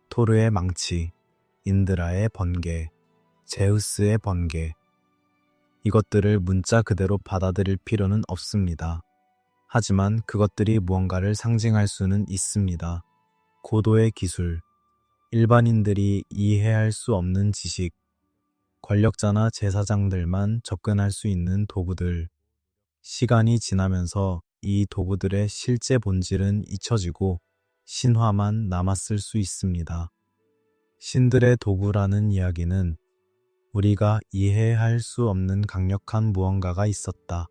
토르의 망치, 인드라의 번개, 제우스의 번개. 이것들을 문자 그대로 받아들일 필요는 없습니다. 하지만 그것들이 무언가를 상징할 수는 있습니다. 고도의 기술, 일반인들이 이해할 수 없는 지식, 권력자나 제사장들만 접근할 수 있는 도구들. 시간이 지나면서 이 도구들의 실제 본질은 잊혀지고 신화만 남았을 수 있습니다. 신들의 도구라는 이야기는 우리가 이해할 수 없는 강력한 무언가가 있었다는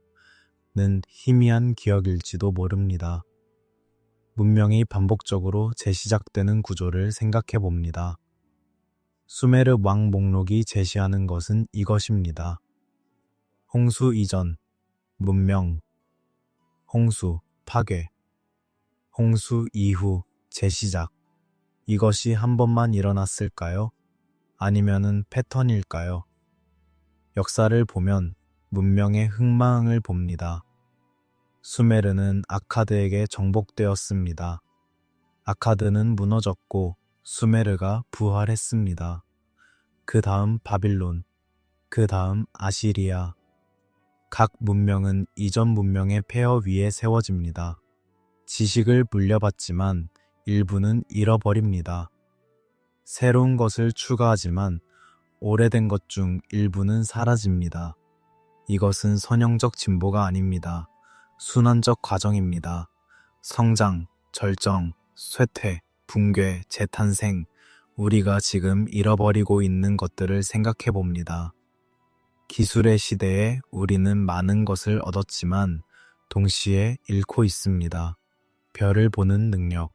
희미한 기억일지도 모릅니다. 문명이 반복적으로 재시작되는 구조를 생각해 봅니다. 수메르 왕 목록이 제시하는 것은 이것입니다. 홍수 이전, 문명, 홍수, 파괴, 홍수 이후, 재시작. 이것이 한 번만 일어났을까요? 아니면은 패턴일까요? 역사를 보면 문명의 흥망을 봅니다. 수메르는 아카드에게 정복되었습니다. 아카드는 무너졌고 수메르가 부활했습니다. 그 다음 바빌론, 그 다음 아시리아. 각 문명은 이전 문명의 폐허 위에 세워집니다. 지식을 물려받지만 일부는 잃어버립니다. 새로운 것을 추가하지만 오래된 것 중 일부는 사라집니다. 이것은 선형적 진보가 아닙니다. 순환적 과정입니다. 성장, 절정, 쇠퇴, 붕괴, 재탄생, 우리가 지금 잃어버리고 있는 것들을 생각해 봅니다. 기술의 시대에 우리는 많은 것을 얻었지만 동시에 잃고 있습니다. 별을 보는 능력,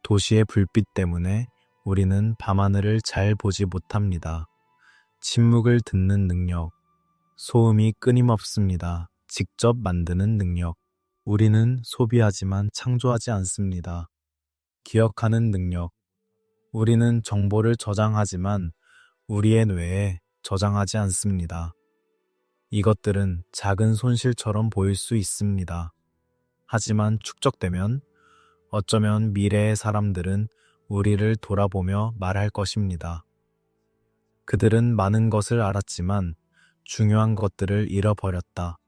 도시의 불빛 때문에 우리는 밤하늘을 잘 보지 못합니다. 침묵을 듣는 능력, 소음이 끊임없습니다. 직접 만드는 능력, 우리는 소비하지만 창조하지 않습니다. 기억하는 능력, 우리는 정보를 저장하지만 우리의 뇌에 저장하지 않습니다. 이것들은 작은 손실처럼 보일 수 있습니다. 하지만 축적되면 어쩌면 미래의 사람들은 우리를 돌아보며 말할 것입니다. 그들은 많은 것을 알았지만 중요한 것들을 잃어버렸다.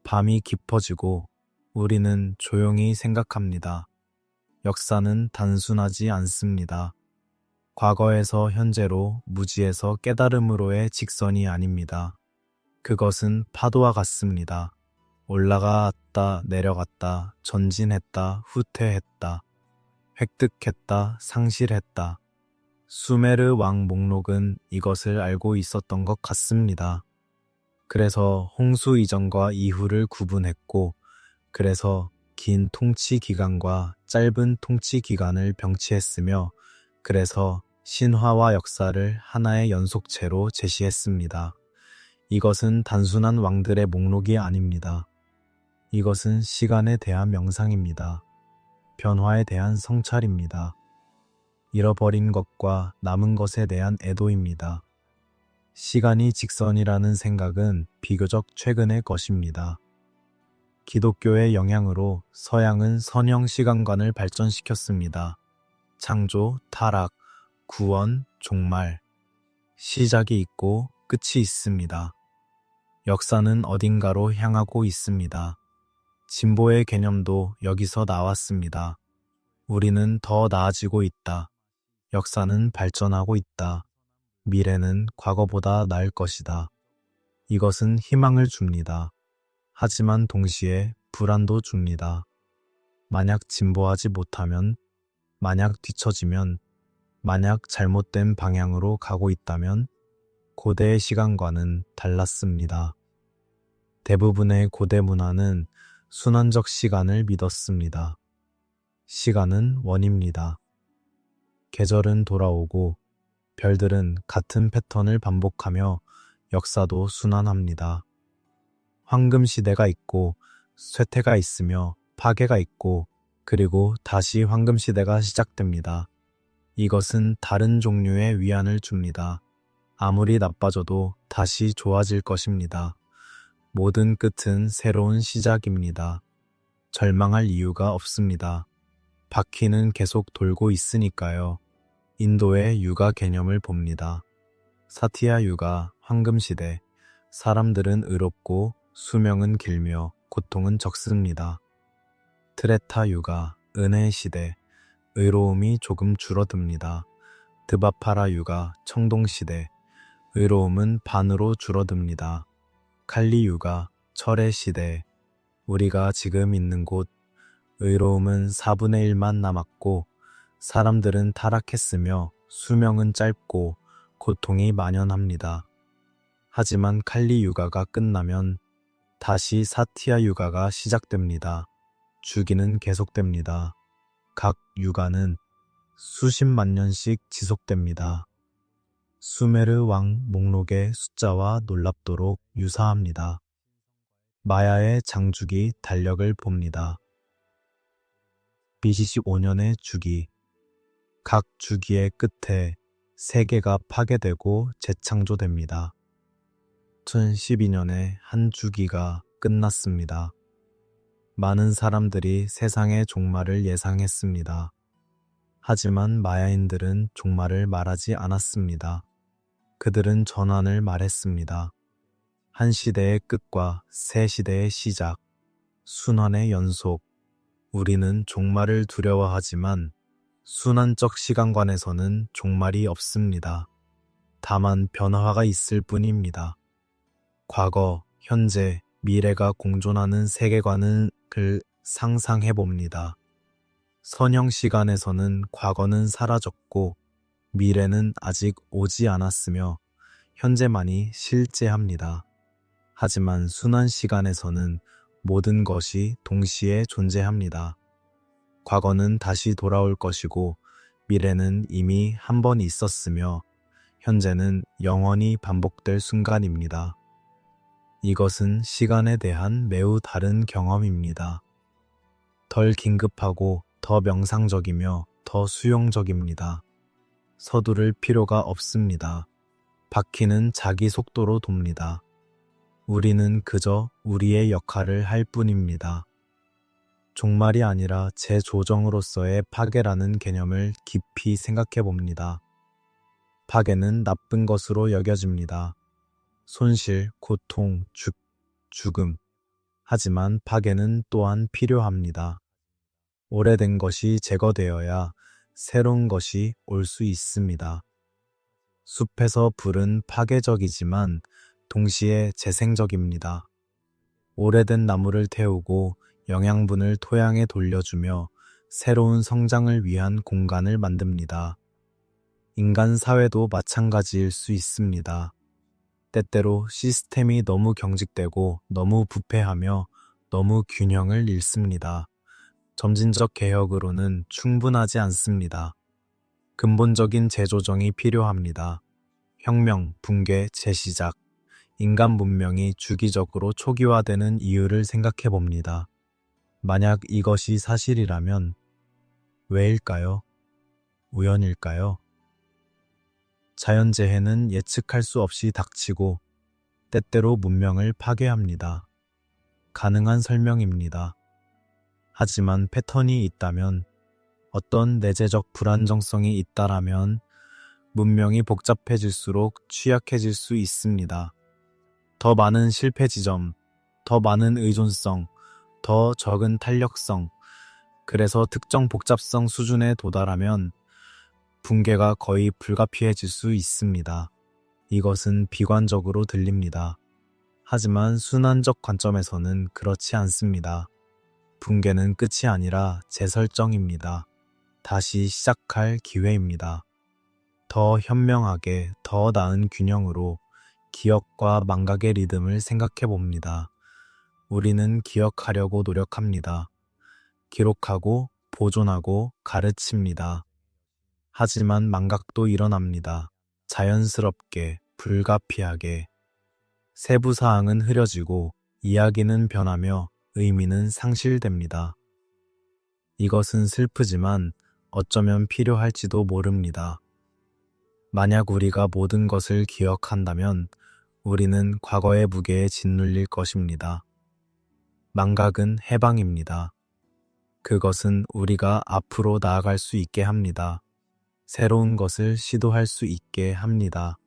밤이 깊어지고 우리는 조용히 생각합니다. 역사는 단순하지 않습니다. 과거에서 현재로, 무지에서 깨달음으로의 직선이 아닙니다. 그것은 파도와 같습니다. 올라갔다, 내려갔다, 전진했다, 후퇴했다, 획득했다, 상실했다. 수메르 왕 목록은 이것을 알고 있었던 것 같습니다. 그래서 홍수 이전과 이후를 구분했고, 그래서 긴 통치 기간과 짧은 통치 기간을 병치했으며, 그래서 신화와 역사를 하나의 연속체로 제시했습니다. 이것은 단순한 왕들의 목록이 아닙니다. 이것은 시간에 대한 명상입니다. 변화에 대한 성찰입니다. 잃어버린 것과 남은 것에 대한 애도입니다. 시간이 직선이라는 생각은 비교적 최근의 것입니다. 기독교의 영향으로 서양은 선형 시간관을 발전시켰습니다. 창조, 타락, 구원, 종말, 시작이 있고 끝이 있습니다. 역사는 어딘가로 향하고 있습니다. 진보의 개념도 여기서 나왔습니다. 우리는 더 나아지고 있다. 역사는 발전하고 있다. 미래는 과거보다 나을 것이다. 이것은 희망을 줍니다. 하지만 동시에 불안도 줍니다. 만약 진보하지 못하면, 만약 뒤처지면, 만약 잘못된 방향으로 가고 있다면 고대의 시간과는 달랐습니다. 대부분의 고대 문화는 순환적 시간을 믿었습니다. 시간은 원입니다. 계절은 돌아오고 별들은 같은 패턴을 반복하며 역사도 순환합니다. 황금 시대가 있고 쇠퇴가 있으며 파괴가 있고 그리고 다시 황금 시대가 시작됩니다. 이것은 다른 종류의 위안을 줍니다. 아무리 나빠져도 다시 좋아질 것입니다. 모든 끝은 새로운 시작입니다. 절망할 이유가 없습니다. 바퀴는 계속 돌고 있으니까요. 인도의 육아 개념을 봅니다. 사티야 육아, 황금시대. 사람들은 의롭고 수명은 길며 고통은 적습니다. 트레타 육아, 은혜의 시대. 의로움이 조금 줄어듭니다. 드바파라 육아, 청동시대. 의로움은 반으로 줄어듭니다. 칼리 육아, 철의 시대. 우리가 지금 있는 곳, 의로움은 4분의 1만 남았고 사람들은 타락했으며 수명은 짧고 고통이 만연합니다. 하지만 칼리 육아가 끝나면 다시 사티야 육아가 시작됩니다. 주기는 계속됩니다. 각 육아는 수십만 년씩 지속됩니다. 수메르 왕 목록의 숫자와 놀랍도록 유사합니다. 마야의 장주기 달력을 봅니다. BCC 5년의 주기. 각 주기의 끝에 세계가 파괴되고 재창조됩니다. 2012년에 한 주기가 끝났습니다. 많은 사람들이 세상의 종말을 예상했습니다. 하지만 마야인들은 종말을 말하지 않았습니다. 그들은 전환을 말했습니다. 한 시대의 끝과 새 시대의 시작, 순환의 연속. 우리는 종말을 두려워하지만 순환적 시간관에서는 종말이 없습니다. 다만 변화가 있을 뿐입니다. 과거, 현재, 미래가 공존하는 세계관을 상상해봅니다. 선형 시간에서는 과거는 사라졌고 미래는 아직 오지 않았으며 현재만이 실제합니다. 하지만 순환 시간에서는 모든 것이 동시에 존재합니다. 과거는 다시 돌아올 것이고 미래는 이미 한 번 있었으며 현재는 영원히 반복될 순간입니다. 이것은 시간에 대한 매우 다른 경험입니다. 덜 긴급하고 더 명상적이며 더 수용적입니다. 서두를 필요가 없습니다. 바퀴는 자기 속도로 돕니다. 우리는 그저 우리의 역할을 할 뿐입니다. 종말이 아니라 재조정으로서의 파괴라는 개념을 깊이 생각해 봅니다. 파괴는 나쁜 것으로 여겨집니다. 손실, 고통, 죽음. 하지만 파괴는 또한 필요합니다. 오래된 것이 제거되어야 새로운 것이 올 수 있습니다. 숲에서 불은 파괴적이지만 동시에 재생적입니다. 오래된 나무를 태우고 영양분을 토양에 돌려주며 새로운 성장을 위한 공간을 만듭니다. 인간 사회도 마찬가지일 수 있습니다. 때때로 시스템이 너무 경직되고 너무 부패하며 너무 균형을 잃습니다. 점진적 개혁으로는 충분하지 않습니다. 근본적인 재조정이 필요합니다. 혁명, 붕괴, 재시작. 인간 문명이 주기적으로 초기화되는 이유를 생각해 봅니다. 만약 이것이 사실이라면 왜일까요? 우연일까요? 자연재해는 예측할 수 없이 닥치고 때때로 문명을 파괴합니다. 가능한 설명입니다. 하지만 패턴이 있다면, 어떤 내재적 불안정성이 있다라면 문명이 복잡해질수록 취약해질 수 있습니다. 더 많은 실패 지점, 더 많은 의존성, 더 적은 탄력성, 그래서 특정 복잡성 수준에 도달하면 붕괴가 거의 불가피해질 수 있습니다. 이것은 비관적으로 들립니다. 하지만 순환적 관점에서는 그렇지 않습니다. 붕괴는 끝이 아니라 재설정입니다. 다시 시작할 기회입니다. 더 현명하게, 더 나은 균형으로 기억과 망각의 리듬을 생각해 봅니다. 우리는 기억하려고 노력합니다. 기록하고, 보존하고, 가르칩니다. 하지만 망각도 일어납니다. 자연스럽게, 불가피하게. 세부 사항은 흐려지고, 이야기는 변하며 의미는 상실됩니다. 이것은 슬프지만 어쩌면 필요할지도 모릅니다. 만약 우리가 모든 것을 기억한다면 우리는 과거의 무게에 짓눌릴 것입니다. 망각은 해방입니다. 그것은 우리가 앞으로 나아갈 수 있게 합니다. 새로운 것을 시도할 수 있게 합니다.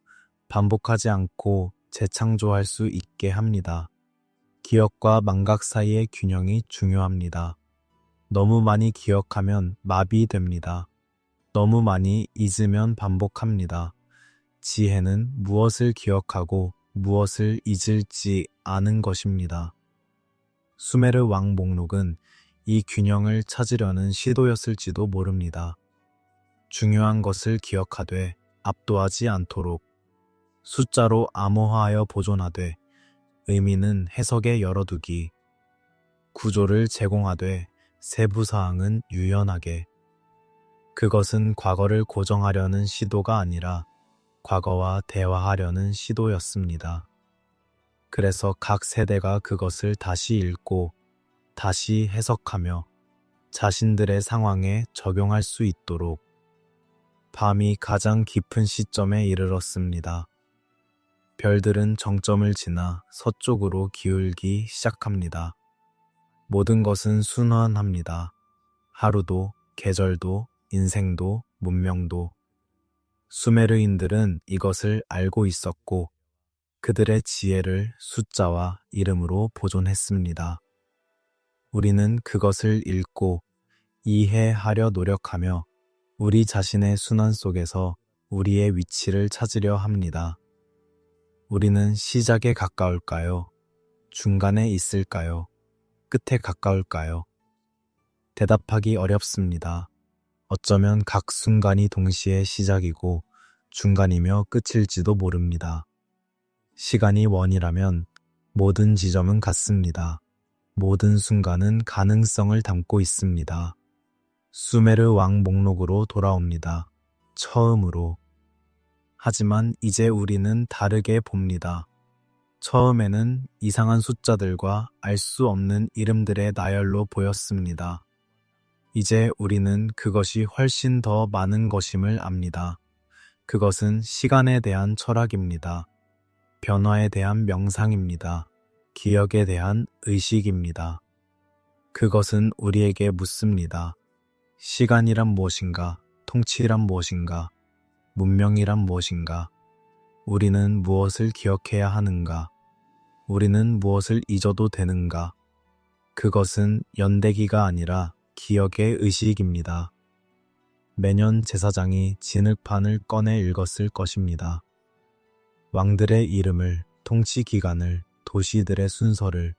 반복하지 않고 재창조할 수 있게 합니다. 기억과 망각 사이의 균형이 중요합니다. 너무 많이 기억하면 마비됩니다. 너무 많이 잊으면 반복합니다. 지혜는 무엇을 기억하고 무엇을 잊을지 아는 것입니다. 수메르 왕 목록은 이 균형을 찾으려는 시도였을지도 모릅니다. 중요한 것을 기억하되 압도하지 않도록, 숫자로 암호화하여 보존하되 의미는 해석에 열어두기, 구조를 제공하되 세부사항은 유연하게. 그것은 과거를 고정하려는 시도가 아니라 과거와 대화하려는 시도였습니다. 그래서 각 세대가 그것을 다시 읽고 다시 해석하며 자신들의 상황에 적용할 수 있도록. 밤이 가장 깊은 시점에 이르렀습니다. 별들은 정점을 지나 서쪽으로 기울기 시작합니다. 모든 것은 순환합니다. 하루도, 계절도, 인생도, 문명도. 수메르인들은 이것을 알고 있었고 그들의 지혜를 숫자와 이름으로 보존했습니다. 우리는 그것을 읽고 이해하려 노력하며 우리 자신의 순환 속에서 우리의 위치를 찾으려 합니다. 우리는 시작에 가까울까요? 중간에 있을까요? 끝에 가까울까요? 대답하기 어렵습니다. 어쩌면 각 순간이 동시에 시작이고 중간이며 끝일지도 모릅니다. 시간이 원이라면 모든 지점은 같습니다. 모든 순간은 가능성을 담고 있습니다. 수메르 왕 목록으로 돌아옵니다. 처음으로. 하지만 이제 우리는 다르게 봅니다. 처음에는 이상한 숫자들과 알 수 없는 이름들의 나열로 보였습니다. 이제 우리는 그것이 훨씬 더 많은 것임을 압니다. 그것은 시간에 대한 철학입니다. 변화에 대한 명상입니다. 기억에 대한 의식입니다. 그것은 우리에게 묻습니다. 시간이란 무엇인가? 통치란 무엇인가? 문명이란 무엇인가? 우리는 무엇을 기억해야 하는가? 우리는 무엇을 잊어도 되는가? 그것은 연대기가 아니라 기억의 의식입니다. 매년 제사장이 진흙판을 꺼내 읽었을 것입니다. 왕들의 이름을, 통치 기간을, 도시들의 순서를.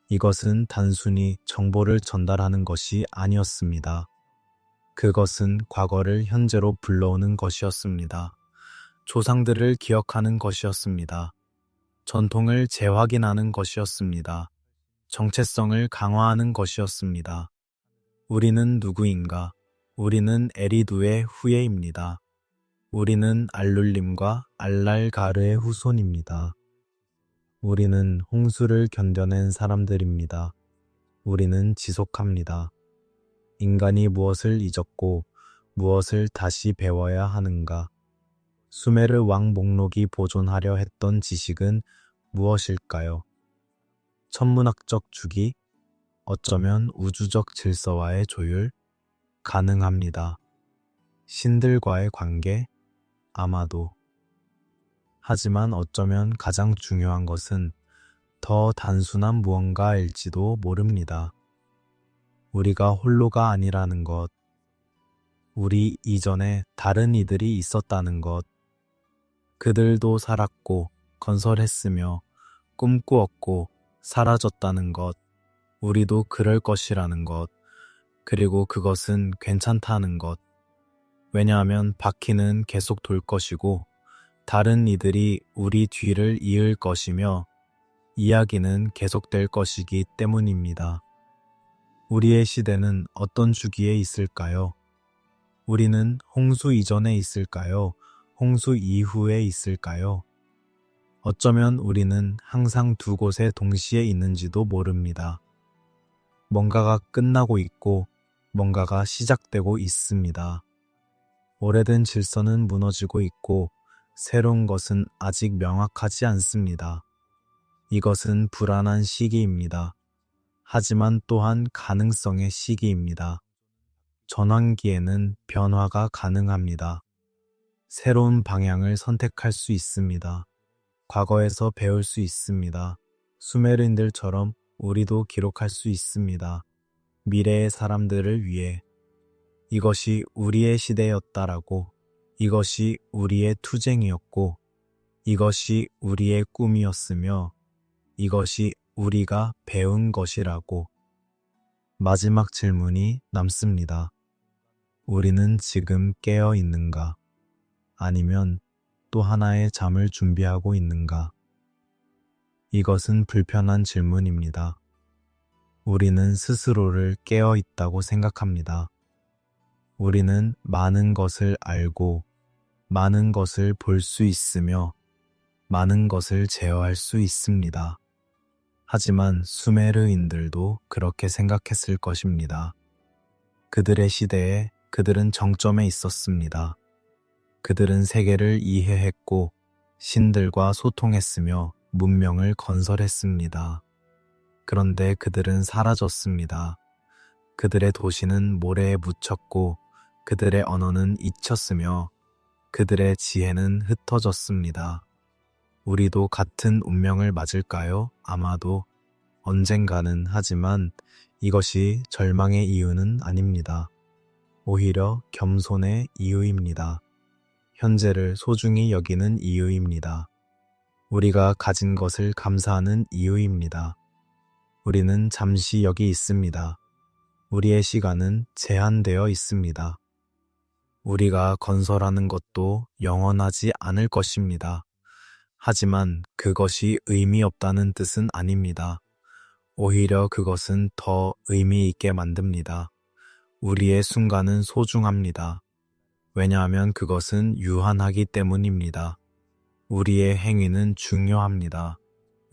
이것은 단순히 정보를 전달하는 것이 아니었습니다. 그것은 과거를 현재로 불러오는 것이었습니다. 조상들을 기억하는 것이었습니다. 전통을 재확인하는 것이었습니다. 정체성을 강화하는 것이었습니다. 우리는 누구인가? 우리는 에리두의 후예입니다. 우리는 알룰림과 알랄가르의 후손입니다. 우리는 홍수를 견뎌낸 사람들입니다. 우리는 지속합니다. 인간이 무엇을 잊었고 무엇을 다시 배워야 하는가? 수메르 왕 목록이 보존하려 했던 지식은 무엇일까요? 천문학적 주기? 어쩌면 우주적 질서와의 조율? 가능합니다. 신들과의 관계? 아마도. 하지만 어쩌면 가장 중요한 것은 더 단순한 무언가일지도 모릅니다. 우리가 홀로가 아니라는 것, 우리 이전에 다른 이들이 있었다는 것, 그들도 살았고 건설했으며 꿈꾸었고 사라졌다는 것, 우리도 그럴 것이라는 것, 그리고 그것은 괜찮다는 것. 왜냐하면 바퀴는 계속 돌 것이고 다른 이들이 우리 뒤를 이을 것이며 이야기는 계속될 것이기 때문입니다. 우리의 시대는 어떤 주기에 있을까요? 우리는 홍수 이전에 있을까요? 홍수 이후에 있을까요? 어쩌면 우리는 항상 두 곳에 동시에 있는지도 모릅니다. 뭔가가 끝나고 있고 뭔가가 시작되고 있습니다. 오래된 질서는 무너지고 있고 새로운 것은 아직 명확하지 않습니다. 이것은 불안한 시기입니다. 하지만 또한 가능성의 시기입니다. 전환기에는 변화가 가능합니다. 새로운 방향을 선택할 수 있습니다. 과거에서 배울 수 있습니다. 수메르인들처럼 우리도 기록할 수 있습니다. 미래의 사람들을 위해. 이것이 우리의 시대였다라고, 이것이 우리의 투쟁이었고, 이것이 우리의 꿈이었으며, 이것이 우리가 배운 것이라고. 마지막 질문이 남습니다. 우리는 지금 깨어 있는가? 아니면 또 하나의 잠을 준비하고 있는가? 이것은 불편한 질문입니다. 우리는 스스로를 깨어 있다고 생각합니다. 우리는 많은 것을 알고 많은 것을 볼 수 있으며 많은 것을 제어할 수 있습니다. 하지만 수메르인들도 그렇게 생각했을 것입니다. 그들의 시대에 그들은 정점에 있었습니다. 그들은 세계를 이해했고 신들과 소통했으며 문명을 건설했습니다. 그런데 그들은 사라졌습니다. 그들의 도시는 모래에 묻혔고 그들의 언어는 잊혔으며 그들의 지혜는 흩어졌습니다. 우리도 같은 운명을 맞을까요? 아마도 언젠가는. 하지만 이것이 절망의 이유는 아닙니다. 오히려 겸손의 이유입니다. 현재를 소중히 여기는 이유입니다. 우리가 가진 것을 감사하는 이유입니다. 우리는 잠시 여기 있습니다. 우리의 시간은 제한되어 있습니다. 우리가 건설하는 것도 영원하지 않을 것입니다. 하지만 그것이 의미 없다는 뜻은 아닙니다. 오히려 그것은 더 의미 있게 만듭니다. 우리의 순간은 소중합니다. 왜냐하면 그것은 유한하기 때문입니다. 우리의 행위는 중요합니다.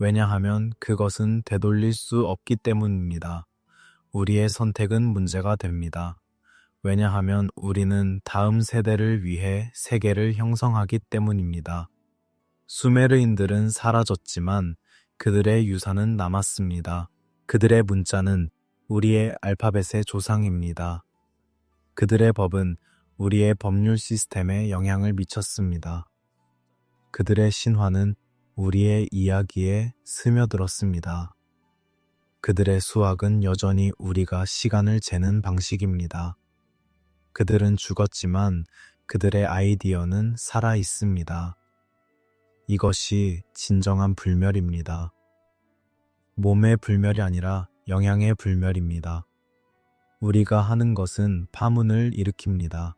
왜냐하면 그것은 되돌릴 수 없기 때문입니다. 우리의 선택은 문제가 됩니다. 왜냐하면 우리는 다음 세대를 위해 세계를 형성하기 때문입니다. 수메르인들은 사라졌지만 그들의 유산은 남았습니다. 그들의 문자는 우리의 알파벳의 조상입니다. 그들의 법은 우리의 법률 시스템에 영향을 미쳤습니다. 그들의 신화는 우리의 이야기에 스며들었습니다. 그들의 수학은 여전히 우리가 시간을 재는 방식입니다. 그들은 죽었지만 그들의 아이디어는 살아 있습니다. 이것이 진정한 불멸입니다. 몸의 불멸이 아니라 영향의 불멸입니다. 우리가 하는 것은 파문을 일으킵니다.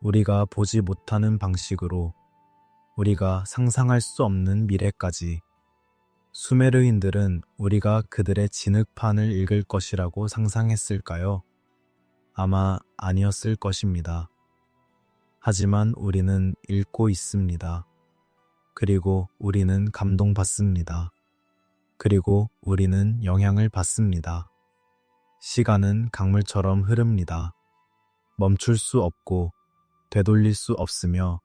우리가 보지 못하는 방식으로 우리가 상상할 수 없는 미래까지. 수메르인들은 우리가 그들의 진흙판을 읽을 것이라고 상상했을까요? 아마 아니었을 것입니다. 하지만 우리는 읽고 있습니다. 그리고 우리는 감동받습니다. 그리고 우리는 영향을 받습니다. 시간은 강물처럼 흐릅니다. 멈출 수 없고 되돌릴 수 없으며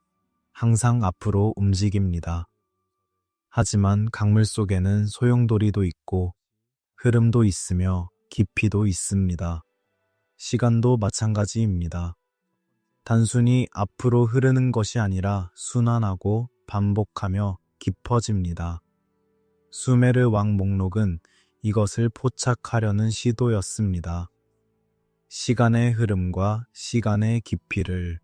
항상 앞으로 움직입니다. 하지만 강물 속에는 소용돌이도 있고 흐름도 있으며 깊이도 있습니다. 시간도 마찬가지입니다. 단순히 앞으로 흐르는 것이 아니라 순환하고 반복하며 깊어집니다. 수메르 왕 목록은 이것을 포착하려는 시도였습니다. 시간의 흐름과 시간의 깊이를,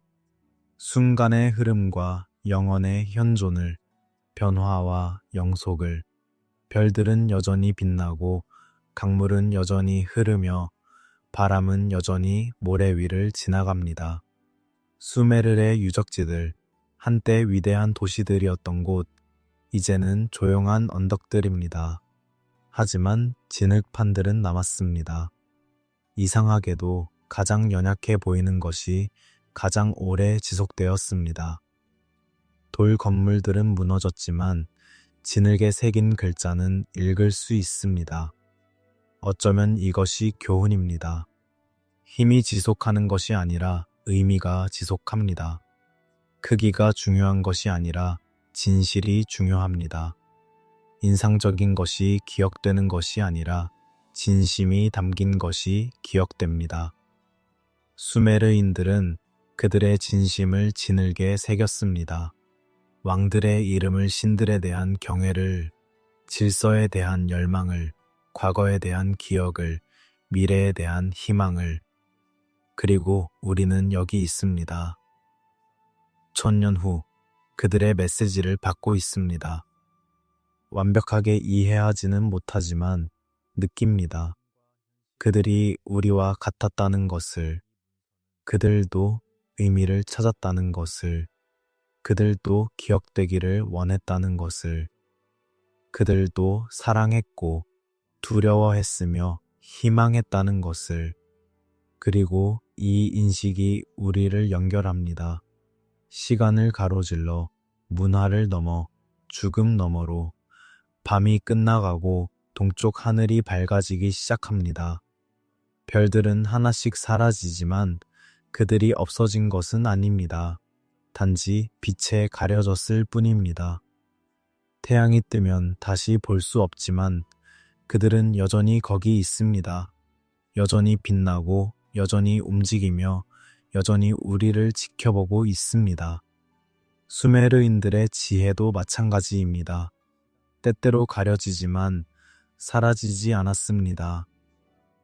순간의 흐름과 영원의 현존을, 변화와 영속을, 별들은 여전히 빛나고 강물은 여전히 흐르며 바람은 여전히 모래 위를 지나갑니다. 수메르의 유적지들, 한때 위대한 도시들이었던 곳, 이제는 조용한 언덕들입니다. 하지만 진흙판들은 남았습니다. 이상하게도 가장 연약해 보이는 것이 가장 오래 지속되었습니다. 돌 건물들은 무너졌지만 진흙에 새긴 글자는 읽을 수 있습니다. 어쩌면 이것이 교훈입니다. 힘이 지속하는 것이 아니라 의미가 지속합니다. 크기가 중요한 것이 아니라 진실이 중요합니다. 인상적인 것이 기억되는 것이 아니라 진심이 담긴 것이 기억됩니다. 수메르인들은 그들의 진심을 진흙에 새겼습니다. 왕들의 이름을, 신들에 대한 경외를, 질서에 대한 열망을, 과거에 대한 기억을, 미래에 대한 희망을. 그리고 우리는 여기 있습니다. 1000년 후 그들의 메시지를 받고 있습니다. 완벽하게 이해하지는 못하지만 느낍니다. 그들이 우리와 같았다는 것을, 그들도 의미를 찾았다는 것을, 그들도 기억되기를 원했다는 것을, 그들도 사랑했고 두려워했으며 희망했다는 것을. 그리고 이 인식이 우리를 연결합니다. 시간을 가로질러 문화를 넘어 죽음 너머로. 밤이 끝나가고 동쪽 하늘이 밝아지기 시작합니다. 별들은 하나씩 사라지지만 그들이 없어진 것은 아닙니다. 단지 빛에 가려졌을 뿐입니다. 태양이 뜨면 다시 볼 수 없지만 그들은 여전히 거기 있습니다. 여전히 빛나고 여전히 움직이며 여전히 우리를 지켜보고 있습니다. 수메르인들의 지혜도 마찬가지입니다. 때때로 가려지지만 사라지지 않았습니다.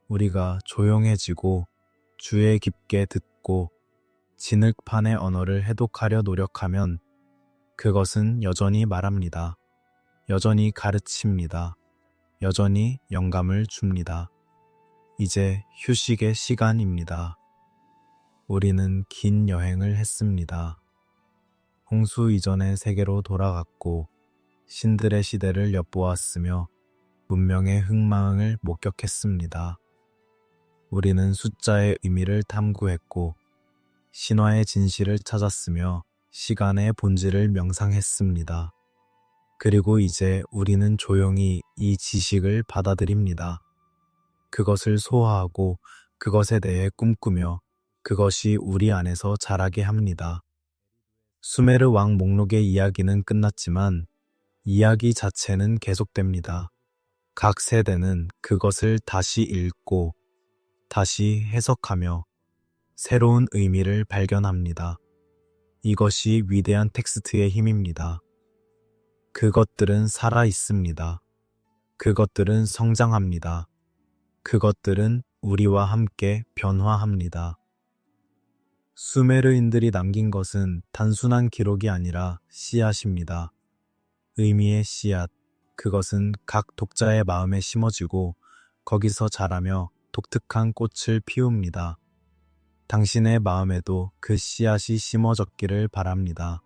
우리가 조용해지고 주의 깊게 듣고 진흙판의 언어를 해독하려 노력하면 그것은 여전히 말합니다. 여전히 가르칩니다. 여전히 영감을 줍니다. 이제 휴식의 시간입니다. 우리는 긴 여행을 했습니다. 홍수 이전의 세계로 돌아갔고 신들의 시대를 엿보았으며 문명의 흥망을 목격했습니다. 우리는 숫자의 의미를 탐구했고 신화의 진실을 찾았으며 시간의 본질을 명상했습니다. 그리고 이제 우리는 조용히 이 지식을 받아들입니다. 그것을 소화하고 그것에 대해 꿈꾸며 그것이 우리 안에서 자라게 합니다. 수메르 왕 목록의 이야기는 끝났지만 이야기 자체는 계속됩니다. 각 세대는 그것을 다시 읽고 다시 해석하며 새로운 의미를 발견합니다. 이것이 위대한 텍스트의 힘입니다. 그것들은 살아 있습니다. 그것들은 성장합니다. 그것들은 우리와 함께 변화합니다. 수메르인들이 남긴 것은 단순한 기록이 아니라 씨앗입니다. 의미의 씨앗, 그것은 각 독자의 마음에 심어지고 거기서 자라며 독특한 꽃을 피웁니다. 당신의 마음에도 그 씨앗이 심어졌기를 바랍니다.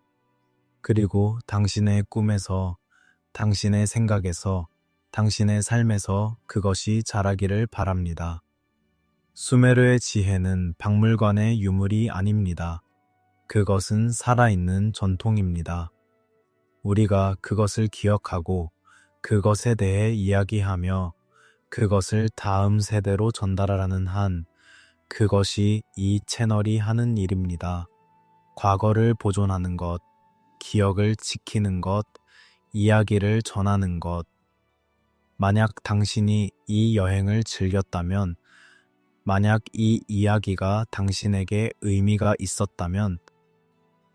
그리고 당신의 꿈에서, 당신의 생각에서, 당신의 삶에서 그것이 자라기를 바랍니다. 수메르의 지혜는 박물관의 유물이 아닙니다. 그것은 살아있는 전통입니다. 우리가 그것을 기억하고 그것에 대해 이야기하며 그것을 다음 세대로 전달하라는 한, 그것이 이 채널이 하는 일입니다. 과거를 보존하는 것, 기억을 지키는 것, 이야기를 전하는 것. 만약 당신이 이 여행을 즐겼다면, 만약 이 이야기가 당신에게 의미가 있었다면,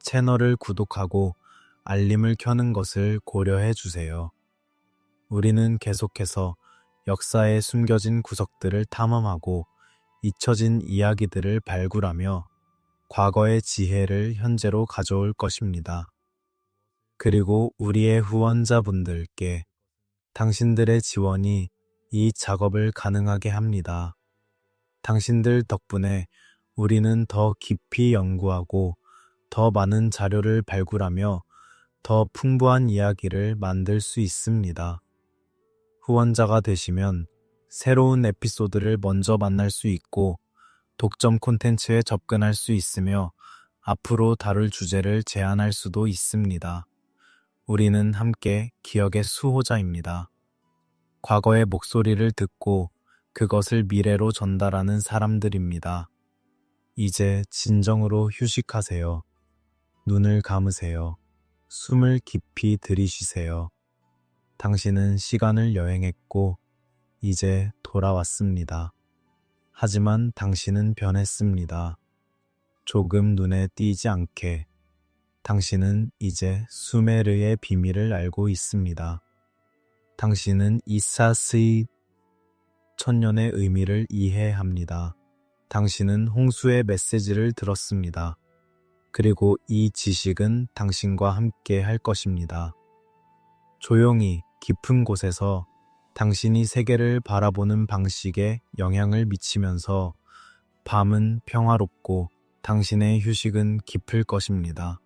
채널을 구독하고 알림을 켜는 것을 고려해 주세요. 우리는 계속해서 역사에 숨겨진 구석들을 탐험하고 잊혀진 이야기들을 발굴하며 과거의 지혜를 현재로 가져올 것입니다. 그리고 우리의 후원자분들께 당신들의 지원이 이 작업을 가능하게 합니다. 당신들 덕분에 우리는 더 깊이 연구하고 더 많은 자료를 발굴하며 더 풍부한 이야기를 만들 수 있습니다. 후원자가 되시면 새로운 에피소드를 먼저 만날 수 있고 독점 콘텐츠에 접근할 수 있으며 앞으로 다룰 주제를 제안할 수도 있습니다. 우리는 함께 기억의 수호자입니다. 과거의 목소리를 듣고 그것을 미래로 전달하는 사람들입니다. 이제 진정으로 휴식하세요. 눈을 감으세요. 숨을 깊이 들이쉬세요. 당신은 시간을 여행했고 이제 돌아왔습니다. 하지만 당신은 변했습니다. 조금 눈에 띄지 않게 당신은 이제 수메르의 비밀을 알고 있습니다. 당신은 이사스의 천년의 의미를 이해합니다. 당신은 홍수의 메시지를 들었습니다. 그리고 이 지식은 당신과 함께 할 것입니다. 조용히 깊은 곳에서 당신이 세계를 바라보는 방식에 영향을 미치면서 밤은 평화롭고 당신의 휴식은 깊을 것입니다.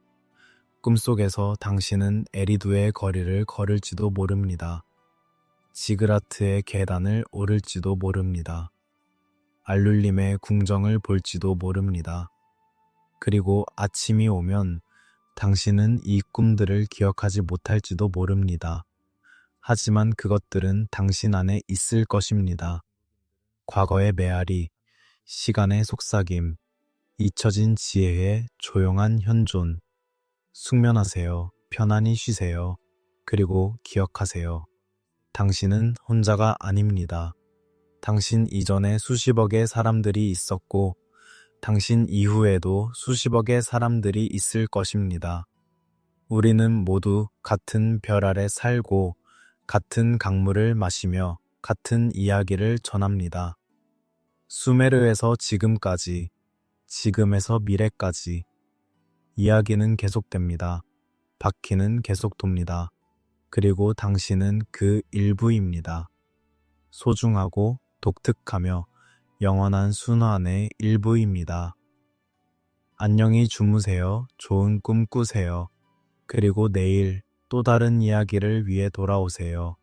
꿈속에서 당신은 에리두의 거리를 걸을지도 모릅니다. 지그라트의 계단을 오를지도 모릅니다. 알룰림의 궁정을 볼지도 모릅니다. 그리고 아침이 오면 당신은 이 꿈들을 기억하지 못할지도 모릅니다. 하지만 그것들은 당신 안에 있을 것입니다. 과거의 메아리, 시간의 속삭임, 잊혀진 지혜의 조용한 현존. 숙면하세요. 편안히 쉬세요. 그리고 기억하세요. 당신은 혼자가 아닙니다. 당신 이전에 수십억의 사람들이 있었고 당신 이후에도 수십억의 사람들이 있을 것입니다. 우리는 모두 같은 별 아래 살고 같은 강물을 마시며 같은 이야기를 전합니다. 수메르에서 지금까지, 지금에서 미래까지 이야기는 계속됩니다. 바퀴는 계속 돕니다. 그리고 당신은 그 일부입니다. 소중하고 독특하며 영원한 순환의 일부입니다. 안녕히 주무세요. 좋은 꿈 꾸세요. 그리고 내일 또 다른 이야기를 위해 돌아오세요.